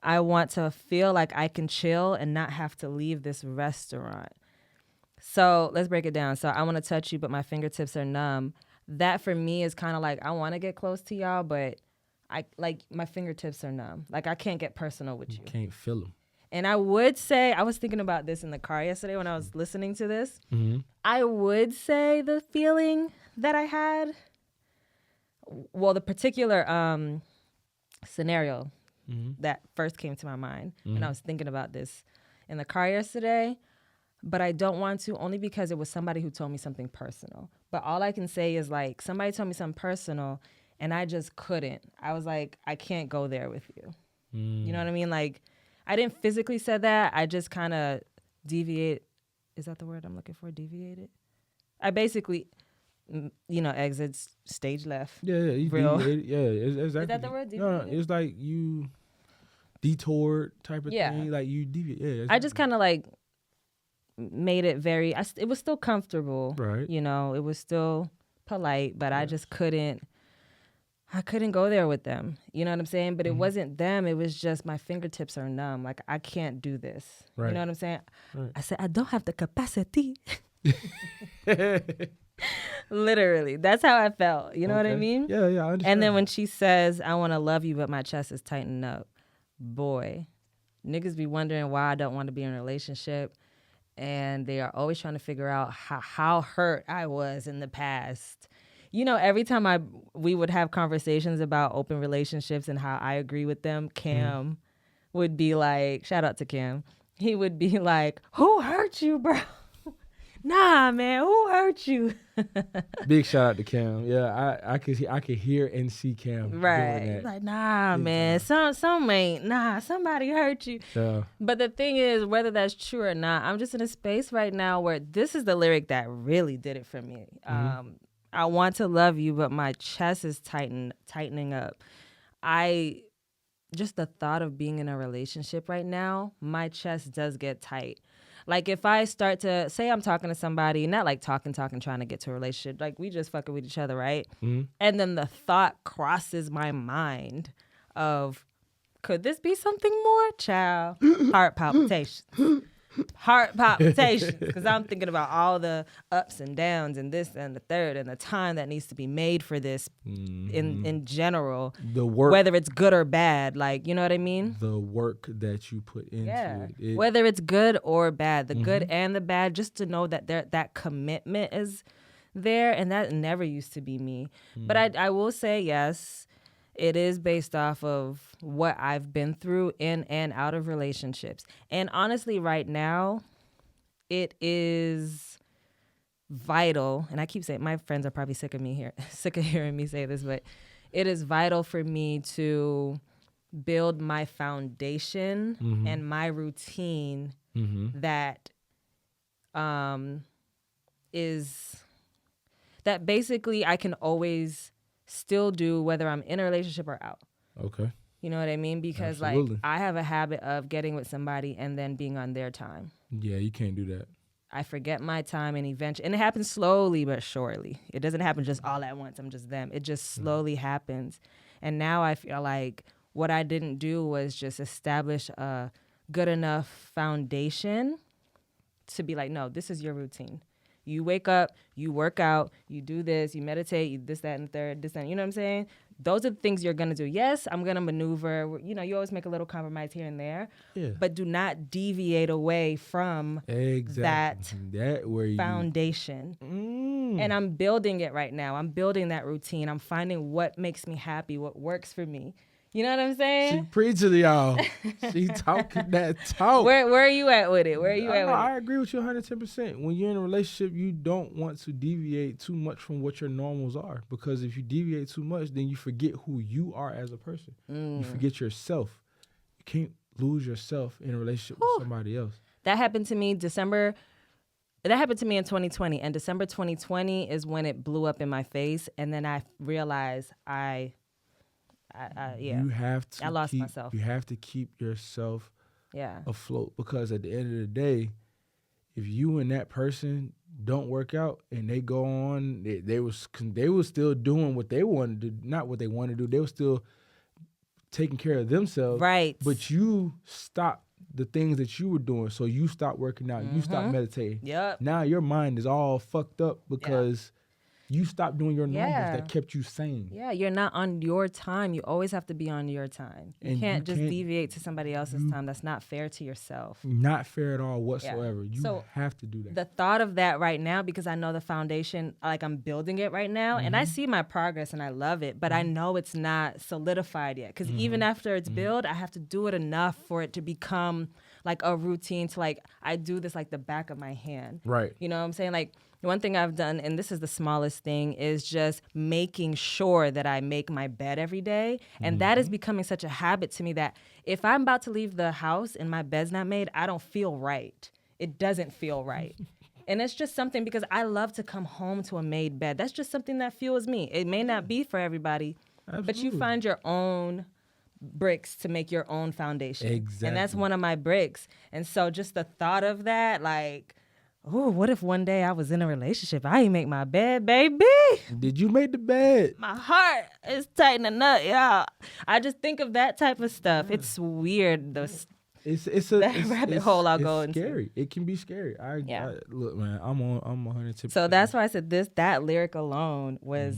I want to feel like I can chill and not have to leave this restaurant. So let's break it down. So I want to touch you, but my fingertips are numb. That for me is kind of like, I want to get close to y'all, but my fingertips are numb. Like I can't get personal with you. Can't feel them. And I would say, I was thinking about this in the car yesterday when I was listening to this. I would say the feeling that I had, well, the particular scenario that first came to my mind when I was thinking about this in the car yesterday, but I don't want to, only because it was somebody who told me something personal. But all I can say is like, somebody told me something personal and I just couldn't. I was like, I can't go there with you. You know what I mean? Like, I didn't physically say that. I just kind of deviate. Is that the word I'm looking for? Deviated? I basically, exit stage left. Yeah, you Real. exactly. Is that the word? No, Deviated? it's like you detoured type of Yeah. thing. Like you deviate. Yeah, I just kind of like made it very, it was still comfortable. Right. It was still polite, but I just couldn't go there with them. You know what I'm saying? But it wasn't them. It was just my fingertips are numb. Like, I can't do this. Right. You know what I'm saying? Right. I said, I don't have the capacity. Literally, that's how I felt. You know what I Okay. mean? Yeah, I understand. And then when she says, I want to love you, but my chest is tightening up, boy, niggas be wondering why I don't want to be in a relationship. And they are always trying to figure out how hurt I was in the past. You know, every time we would have conversations about open relationships and how I agree with them, Cam would be like, shout out to Cam. He would be like, who hurt you, bro? Nah, man, who hurt you? Big shout out to Cam. Yeah, I could hear and see Cam doing Right. that. Like, nah, Big man, some ain't, somebody hurt you. Yeah. But the thing is, whether that's true or not, I'm just in a space right now where this is the lyric that really did it for me. I want to love you, but my chest is tightening up. Just the thought of being in a relationship right now, my chest does get tight. Like if I start to say I'm talking to somebody, not like talking, trying to get to a relationship, like we just fucking with each other, right? And then the thought crosses my mind of, could this be something more? Child, heart palpitations. Because I'm thinking about all the ups and downs and this and the third and the time that needs to be made for this in general. The work, whether it's good or bad, like, you know what I mean? the work that you put into it. Whether it's good or bad, the good and the bad, just to know that that commitment is there, and that never used to be me. But I will say, yes, it is based off of what I've been through in and out of relationships. And honestly, right now, it is vital. And I keep saying, my friends are probably sick of hearing me say this, but it is vital for me to build my foundation and my routine that that basically I can always still do whether I'm in a relationship or out. Okay. You know what I mean? Because Absolutely. like I have a habit of getting with somebody and then being on their time. Yeah, you can't do that. I forget my time and it happens slowly but surely. It doesn't happen just all at once. I'm just them. It just slowly happens. And now I feel like what I didn't do was just establish a good enough foundation to be like, no, this is your routine. You wake up, you work out, you do this, you meditate, you this, that, and the third, this, that, you know what I'm saying? Those are the things you're going to do. Yes, I'm going to maneuver. You know, you always make a little compromise here and there. Yeah. But do not deviate away from that foundation. And I'm building it right now. I'm building that routine. I'm finding what makes me happy, what works for me. You know what I'm saying? She preaching to y'all. She talking that talk. Where are you at with it? I agree with you 110%. When you're in a relationship, you don't want to deviate too much from what your normals are. Because if you deviate too much, then you forget who you are as a person. You forget yourself. You can't lose yourself in a relationship with somebody else. That happened to me in 2020. And December 2020 is when it blew up in my face. And then I realized I lost myself. You have to keep yourself afloat, because at the end of the day, if you and that person don't work out and they go on, they was still doing what they wanted to do, not what they wanted to do. They were still taking care of themselves. Right. But you stopped the things that you were doing. So you stopped working out. You stopped meditating. Yep. Now your mind is all fucked up because you stopped doing your normals that kept you sane. Yeah, you're not on your time. You always have to be on your time. You can't deviate to somebody else's time. That's not fair to yourself. Not fair at all whatsoever. You have to do that. The thought of that right now, because I know the foundation, like I'm building it right now, and I see my progress and I love it, but I know it's not solidified yet. Because even after it's built, I have to do it enough for it to become like a routine to like, I do this like the back of my hand. Right. You know what I'm saying? Like, one thing I've done, and this is the smallest thing, is just making sure that I make my bed every day. And that is becoming such a habit to me that if I'm about to leave the house and my bed's not made, I don't feel right. It doesn't feel right. And it's just something, because I love to come home to a made bed. That's just something that fuels me. It may not be for everybody, but you find your own bricks to make your own foundation. Exactly. And that's one of my bricks. And so just the thought of that, like, oh, what if one day I was in a relationship? I ain't make my bed, baby. Did you make the bed? My heart is tightening up, y'all. I just think of that type of stuff. It's weird. It's a That rabbit hole I'll go into. scary. It can be scary. Yeah. Look, man, I'm 100. So that's why I said that lyric alone was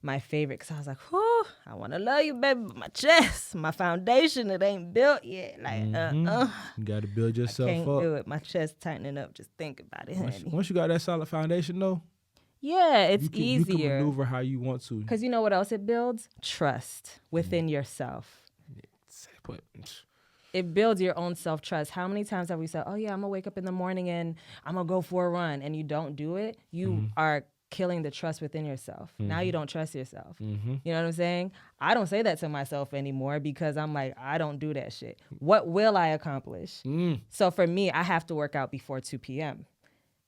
my favorite, because I was like, whew, I want to love you, baby, but my chest, my foundation, it ain't built yet. Like, You got to build yourself can't up. do it. My chest tightening up. Just think about it, honey. Once you got that solid foundation, though, Yeah, it's you can easier. maneuver how you want to. Because you know what else it builds? Trust within yourself. But It builds your own self-trust. How many times have we said, oh, yeah, I'm going to wake up in the morning and I'm going to go for a run, and you don't do it? You are killing the trust within yourself. Now you don't trust yourself. You know what I'm saying? I don't say that to myself anymore because I'm like, I don't do that shit. What will I accomplish? So for me, I have to work out before 2 p.m.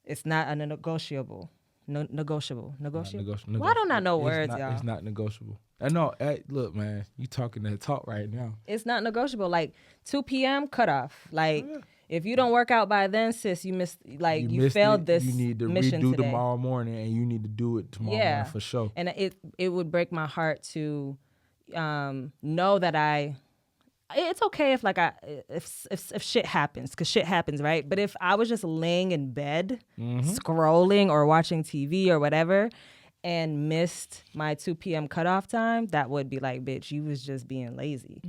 It's not a negotiable. Negotiable. Why don't I know words, y'all? It's not negotiable. I know. Hey, look, man, you talking that talk right now. It's not negotiable. Like 2 p.m. cutoff. Like if you don't work out by then, sis, you missed. Like you failed this. You need to mission redo today. tomorrow morning, and you need to do it tomorrow morning for sure. And it would break my heart to know that it's okay if if shit happens, because shit happens, right? But if I was just laying in bed scrolling or watching TV or whatever and missed my 2 p.m. cutoff time, that would be like, bitch, you was just being lazy.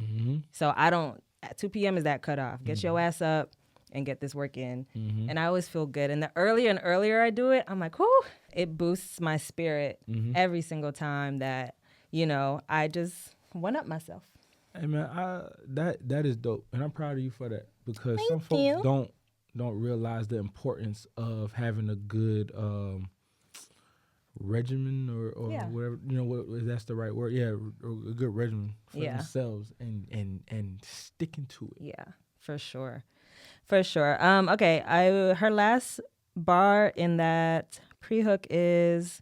So I don't, 2 p.m. is that cutoff. Get your ass up and get this work in. And I always feel good. And the earlier and earlier I do it, I'm like, whoo, it boosts my spirit every single time that, I just one up myself. Hey man, that is dope, and I'm proud of you for that, because Thank some folks you. don't realize the importance of having a good regimen or whatever, what that's the right word, a good regimen for themselves and sticking to it. Yeah, for sure. Okay, her last bar in that pre-hook is,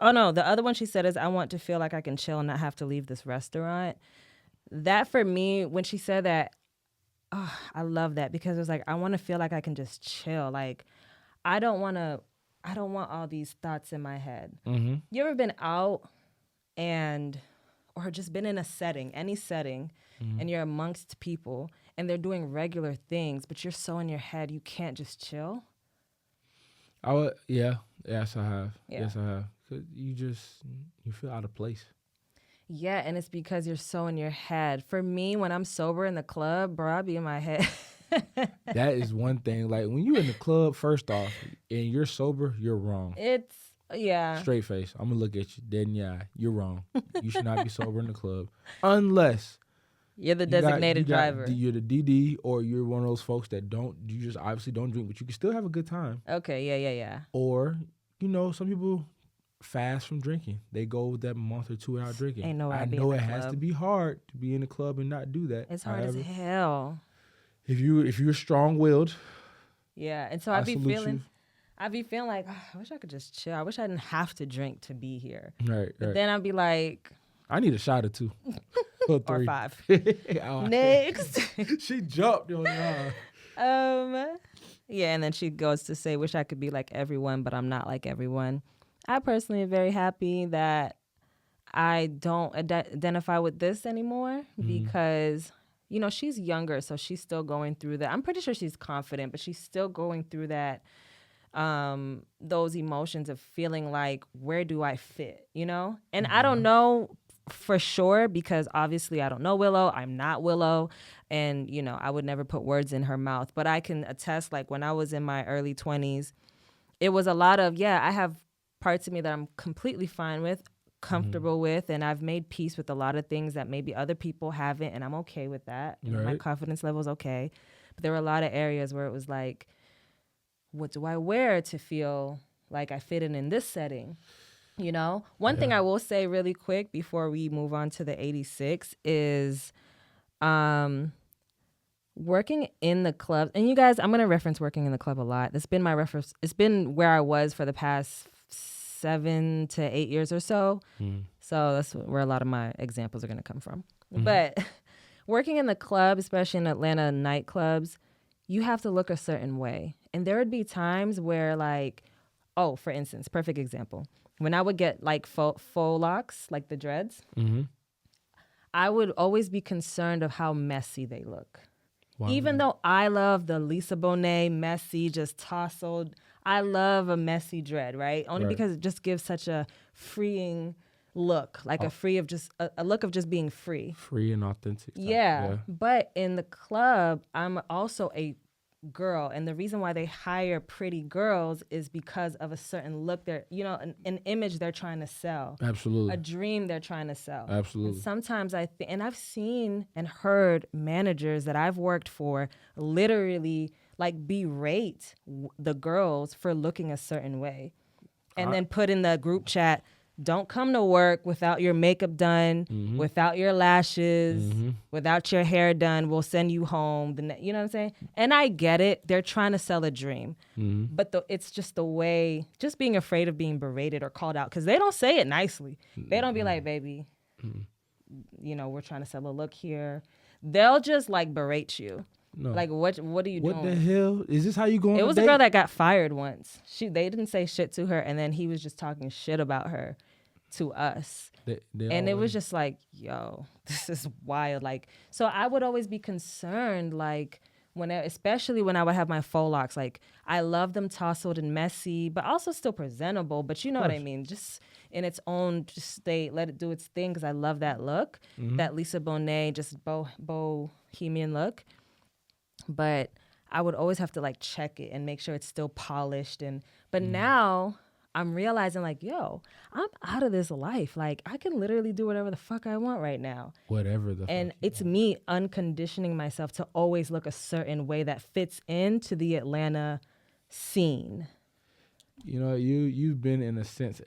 oh no, the other one she said is, I want to feel like I can chill and not have to leave this restaurant. That for me, when she said that, I love that, because it was like, I want to feel like I can just chill. Like, I don't want all these thoughts in my head. You ever been out or just been in a setting, any setting, and you're amongst people and they're doing regular things, but you're so in your head, you can't just chill? Yes, I have. Yeah. Yes, I have. 'Cause you feel out of place. Yeah, and it's because you're so in your head. For me, when I'm sober in the club, bro, I be in my head. That is one thing. Like, when you're in the club, first off, and you're sober, you're wrong. Yeah. Straight face. I'm going to look at you dead in the eye. You're wrong. You should not be sober in the club. Unless You're the designated driver. You're the DD, or you're one of those folks that you just obviously don't drink, but you can still have a good time. Okay, yeah. Or, some people fast from drinking. They go with that month or two without drinking. Ain't no way I know it has to be hard to be in the club and not do that. It's hard as hell. If you're strong-willed, yeah, and so I be feeling like, I wish I could just chill. I wish I didn't have to drink to be here. Right. But then I'd be like, I need a shot or two. Or 3. Or 5. Next. She jumped. Yeah, and then she goes to say, wish I could be like everyone, but I'm not like everyone. I personally am very happy that I don't identify with this anymore, because, she's younger, so she's still going through that. I'm pretty sure she's confident, but she's still going through that, those emotions of feeling like, where do I fit, And I don't know for sure, because obviously I don't know Willow. I'm not Willow. And, I would never put words in her mouth. But I can attest, like, when I was in my early 20s, it was a lot of, I have parts of me that I'm completely fine with, comfortable with, and I've made peace with a lot of things that maybe other people haven't, and I'm okay with that. Right. My confidence level is okay. But there were a lot of areas where it was like, what do I wear to feel like I fit in this setting? One thing I will say really quick before we move on to the 86 is working in the club. And you guys, I'm going to reference working in the club a lot. That's been my reference. It's been where I was for the past 7 to 8 years or so. So that's where a lot of my examples are going to come from. But working in the club, especially in Atlanta nightclubs, you have to look a certain way. And there would be times where, like, for instance, perfect example. When I would get like faux locks, like the dreads, I would always be concerned of how messy they look. Why Even would- though I love the Lisa Bonet messy, just tousled, I love a messy dread, right? Only Right. because it just gives such a freeing look, like a look of just being free. free and authentic. type. Yeah. But in the club, I'm also a girl, and the reason why they hire pretty girls is because of a certain look they're, an image they're trying to sell, Absolutely. a dream they're trying to sell. Absolutely. And sometimes and I've seen and heard managers that I've worked for literally like berate the girls for looking a certain way, and then put in the group chat, don't come to work without your makeup done, without your lashes, without your hair done. We'll send you home. You know what I'm saying? And I get it. They're trying to sell a dream. But it's just the way, just being afraid of being berated or called out, because they don't say it nicely. They don't be like, baby, we're trying to sell a look here. They'll just like berate you. No. Like, what are you doing? What the hell? Is this how you going? It was a girl that got fired once. They didn't say shit to her, and then he was just talking shit about her to us. And it was just like, yo, this is wild. Like, so I would always be concerned, like, especially when I would have my faux locks. Like, I love them tousled and messy, but also still presentable. But you know what I mean? Just in its own state, let it do its thing, because I love that look, that Lisa Bonet, just bohemian look. But I would always have to like check it and make sure it's still polished. But now I'm realizing, like, yo, I'm out of this life. Like, I can literally do whatever the fuck I want right now. Whatever the And fuck it's me unconditioning myself to always look a certain way that fits into the Atlanta scene. You've been, in a sense,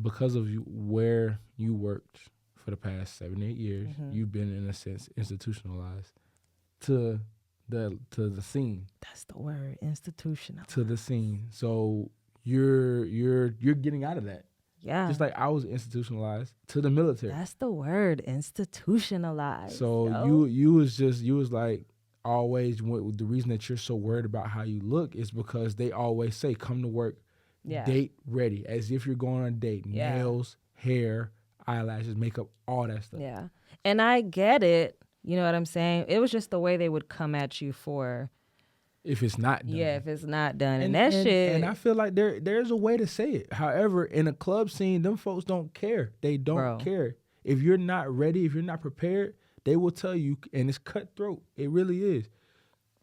because of where you worked for the past 7-8 years, you've been, in a sense, institutionalized to the scene. That's the word, institutional. To the scene. So you're getting out of that. Yeah. Just like I was institutionalized to the military. That's the word, institutionalized. So you was like, always, the reason that you're so worried about how you look is because they always say, come to work, date ready, as if you're going on a date. Yeah. Nails, hair, eyelashes, makeup, all that stuff. Yeah. And I get it. You know what I'm saying? It was just the way they would come at you for. If it's not done. Yeah, if it's not done. And that shit. And I feel like there's a way to say it. However, in a club scene, them folks don't care. They don't care. If you're not ready, if you're not prepared, they will tell you, and it's cutthroat. It really is.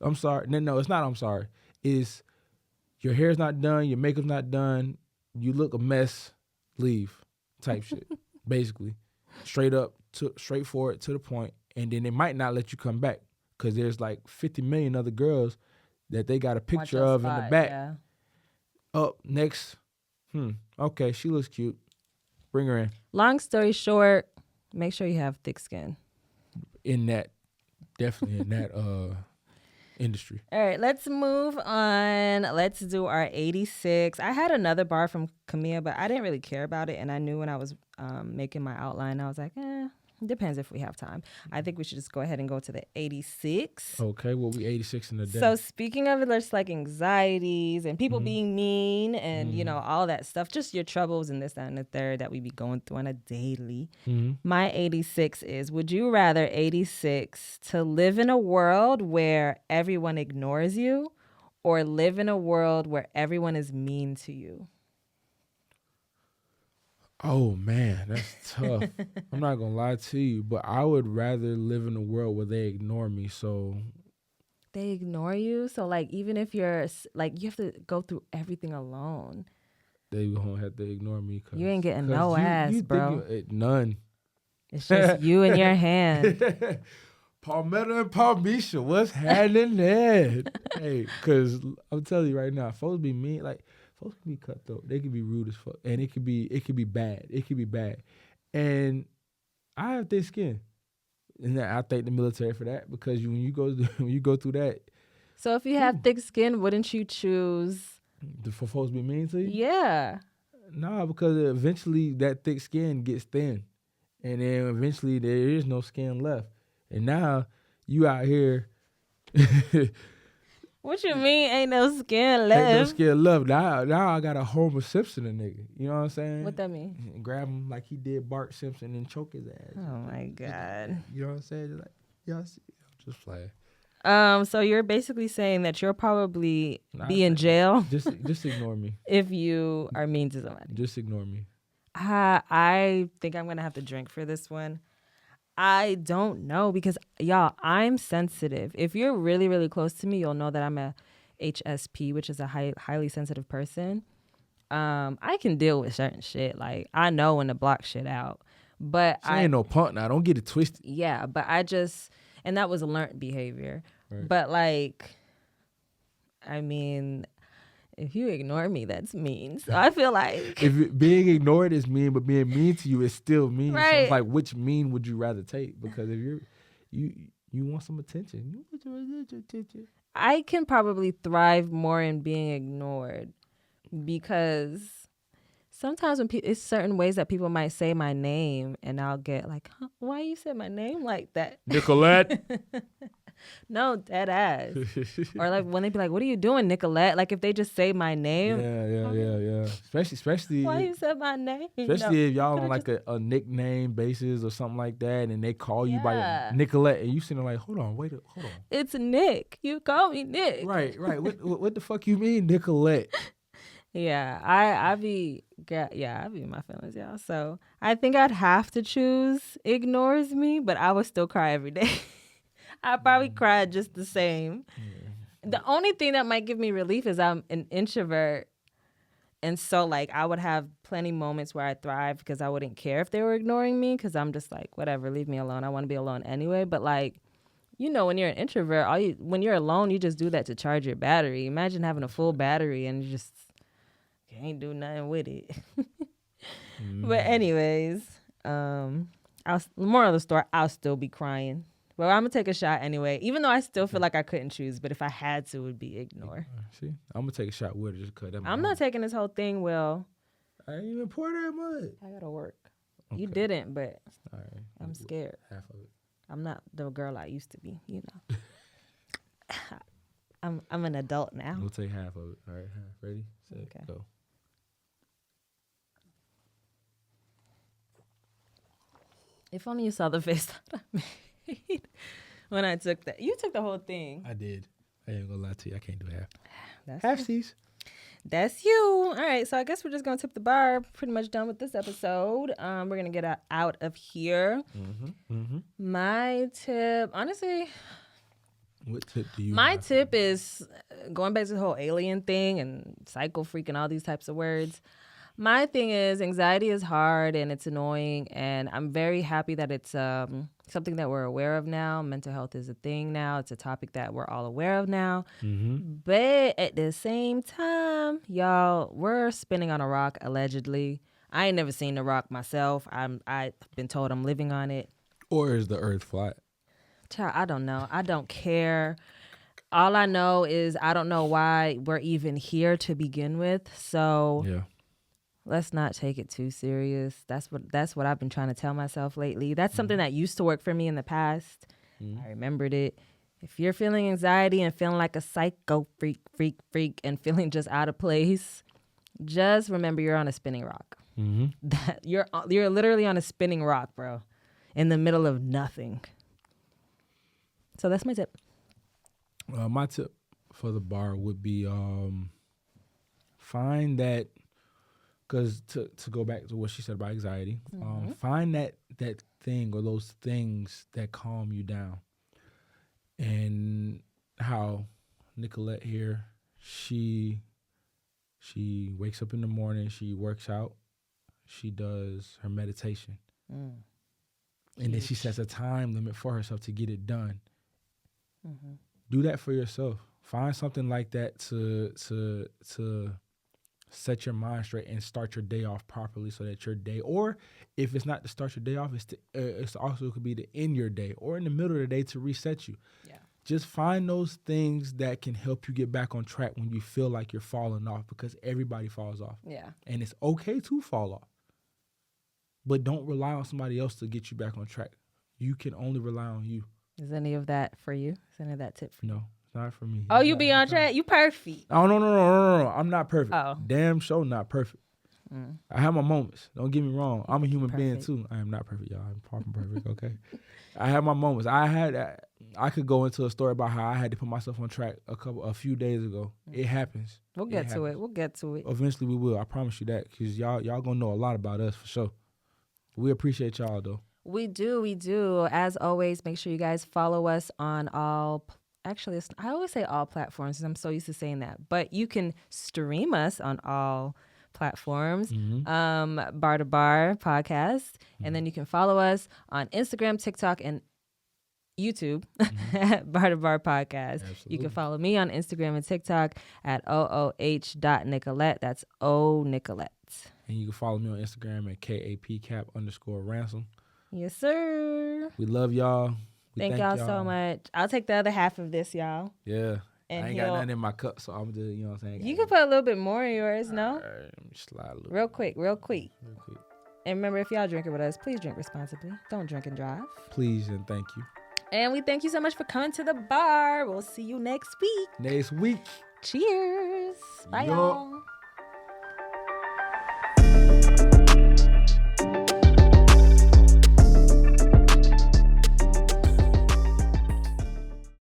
I'm sorry. No, it's not I'm sorry. It's your hair's not done, your makeup's not done, you look a mess, leave type shit. Basically. Straightforward, to the point. And then they might not let you come back because there's like 50 million other girls that they got a picture of in the back. Yeah. Up next. Okay, she looks cute. Bring her in. Long story short, make sure you have thick skin. Definitely in that industry. All right, let's move on. Let's do our 86. I had another bar from Camila, but I didn't really care about it. And I knew when I was making my outline, I was like, it depends if we have time. I think we should just go ahead and go to the 86. Okay, well, we 86 in the day. So speaking of it, there's like anxieties and people being mean and, all that stuff, just your troubles and this, that, and the third that we be going through on a daily. My 86 is, would you rather 86 to live in a world where everyone ignores you or live in a world where everyone is mean to you? Oh, man, that's tough. I'm not going to lie to you, but I would rather live in a world where they ignore me. So they ignore you? So, like, even if you're, like, you have to go through everything alone. They going to have to ignore me. You ain't getting no ass, bro. None. It's just you and your hand. Palmetto and Palmisha, what's happening there? Hey, because I'm telling you right now, folks be mean. Like, folks can be cutthroat. They can be rude as fuck. And it could be bad. It could be bad. And I have thick skin. And I thank the military for that, because when you go through that. So if you have thick skin, wouldn't you choose for folks to be mean to you? Yeah. No, because eventually that thick skin gets thin. And then eventually there is no skin left. And now you out here. What you mean ain't no skin left? Ain't no skin left. Now I got a Homer Simpson a nigga. You know what I'm saying? What that mean? And grab him like he did Bart Simpson and choke his ass. Oh my God. You know what I'm saying? Just like, y'all see, I'm just playing. So you're basically saying that you'll probably Nah, be in jail Just ignore me. if you are mean to somebody. Just ignore me. I think I'm gonna have to drink for this one. I don't know because y'all, I'm sensitive. If you're really, really close to me, you'll know that I'm a HSP, which is a highly sensitive person. I can deal with certain shit. Like I know when to block shit out, but She ain't no punk now. Don't get it twisted. yeah, but and that was a learned behavior. Right. But like, I mean, if you ignore me, that's mean. So I feel like Being ignored is mean, but being mean to you is still mean. So Right. it's like, which mean would you rather take? Because if you want some attention, you want some attention. I can probably thrive more in being ignored because sometimes when it's certain ways that people might say my name and I'll get like, huh, why you said my name like that? Nicolette. No, dead ass. Or like when they be like, what are you doing, Nicolette? Like if they just say my name. Yeah. Especially Why you said my name? especially if y'all on could've like a nickname basis or something like that, and they call you by Yeah. your Nicolette, and you sitting there like, hold on. It's Nick. You call me Nick. Right. What the fuck you mean, Nicolette? Yeah, I be in my feelings, y'all. So I think I'd have to choose ignores me, but I would still cry every day. I probably cry just the same. The only thing that might give me relief is I'm an introvert, and so like I would have plenty moments where I thrive because I wouldn't care if they were ignoring me because I'm just like whatever, leave me alone. I want to be alone anyway. But like, you know, when you're an introvert, when you're alone, you just do that to charge your battery. Imagine having a full battery and you just can't do nothing with it. But anyways, moral of the story, I'll still be crying. Well, I'm gonna take a shot anyway, even though I still feel like I couldn't choose. But if I had to, it would be ignore. See, I'm gonna take a shot with her just cut that. I'm not taking this whole thing, Will. I ain't even pour that much. I gotta work. Okay. You didn't, but All right. I'm scared. Half of it. I'm not the girl I used to be, you know. I'm an adult now. We'll take half of it. All right, half. Ready, set, Okay. go. If only you saw the face that I made when I took that. You took the whole thing. I did. I ain't gonna lie to you. I can't do half. That's Halfsies. That's you. All right, so I guess we're just gonna tip the bar. Pretty much done with this episode. We're gonna get out of here. My tip, honestly, What tip do you? my have? tip is going back to the whole alien thing and psychofreak and all these types of words. My thing is anxiety is hard and it's annoying, and I'm very happy that it's something that we're aware of now. Mental health is a thing now. It's a topic that we're all aware of now. But at the same time, y'all, we're spinning on a rock, allegedly. I ain't never seen the rock myself. I've been told I'm living on it. Or is the Earth flat? Child, I don't know. I don't care. All I know is I don't know why we're even here to begin with. So Yeah. let's not take it too serious. That's what I've been trying to tell myself lately. That's something that used to work for me in the past. I remembered it. If you're feeling anxiety and feeling like a psycho freak, and feeling just out of place, just remember you're on a spinning rock. That you're literally on a spinning rock, bro, in the middle of nothing. So that's my tip. My tip for the bar would be find that, because to go back to what she said about anxiety, find that thing or those things that calm you down. And how Nicolette here, she wakes up in the morning, she works out, she does her meditation. And then she sets a time limit for herself to get it done. Do that for yourself. Find something like that to set your mind straight and start your day off properly, so that your day, or if it's not to start your day off, it's also could be to end your day, or in the middle of the day to reset you. Yeah. Just find those things that can help you get back on track when you feel like you're falling off, because everybody falls off. Yeah. And it's okay to fall off. But don't rely on somebody else to get you back on track. You can only rely on you. Is any of that for you? Is any of that tip for you? No, it's not for me. Oh, you be on track? You perfect. Oh, no. I'm not perfect. Oh. Damn sure not perfect. I have my moments. Don't get me wrong. I'm a human being Perfect. too. I am not perfect, y'all. I'm far from perfect. Okay. I have my moments. I could go into a story about how I had to put myself on track a few days ago. It happens. We'll get to it. We'll get to it. Eventually we will. I promise you that, because y'all gonna know a lot about us for sure. We appreciate y'all though. We do. As always, make sure you guys follow us on all. Actually, I always say all platforms, 'cause I'm so used to saying that. But you can stream us on all platforms. Bar to Bar podcast, and then you can follow us on Instagram, TikTok, and YouTube at Bar to Bar podcast. Absolutely. You can follow me on Instagram and TikTok at ooh.nicolette. That's O Nicolette. And you can follow me on Instagram at KAPCap_ransom. Yes, sir. We love y'all. We Thank y'all so much. I'll take the other half of this, y'all. Yeah. And I ain't got nothing in my cup, so I'm just, you know what I'm saying? You can put a little bit more in yours, no? All right, let me slide a little Real bit. quick. Real quick. And remember, if y'all drinking with us, please drink responsibly. Don't drink and drive. Please and thank you. And we thank you so much for coming to the bar. We'll see you next week. Next week. Cheers. Bye, Yo. y'all.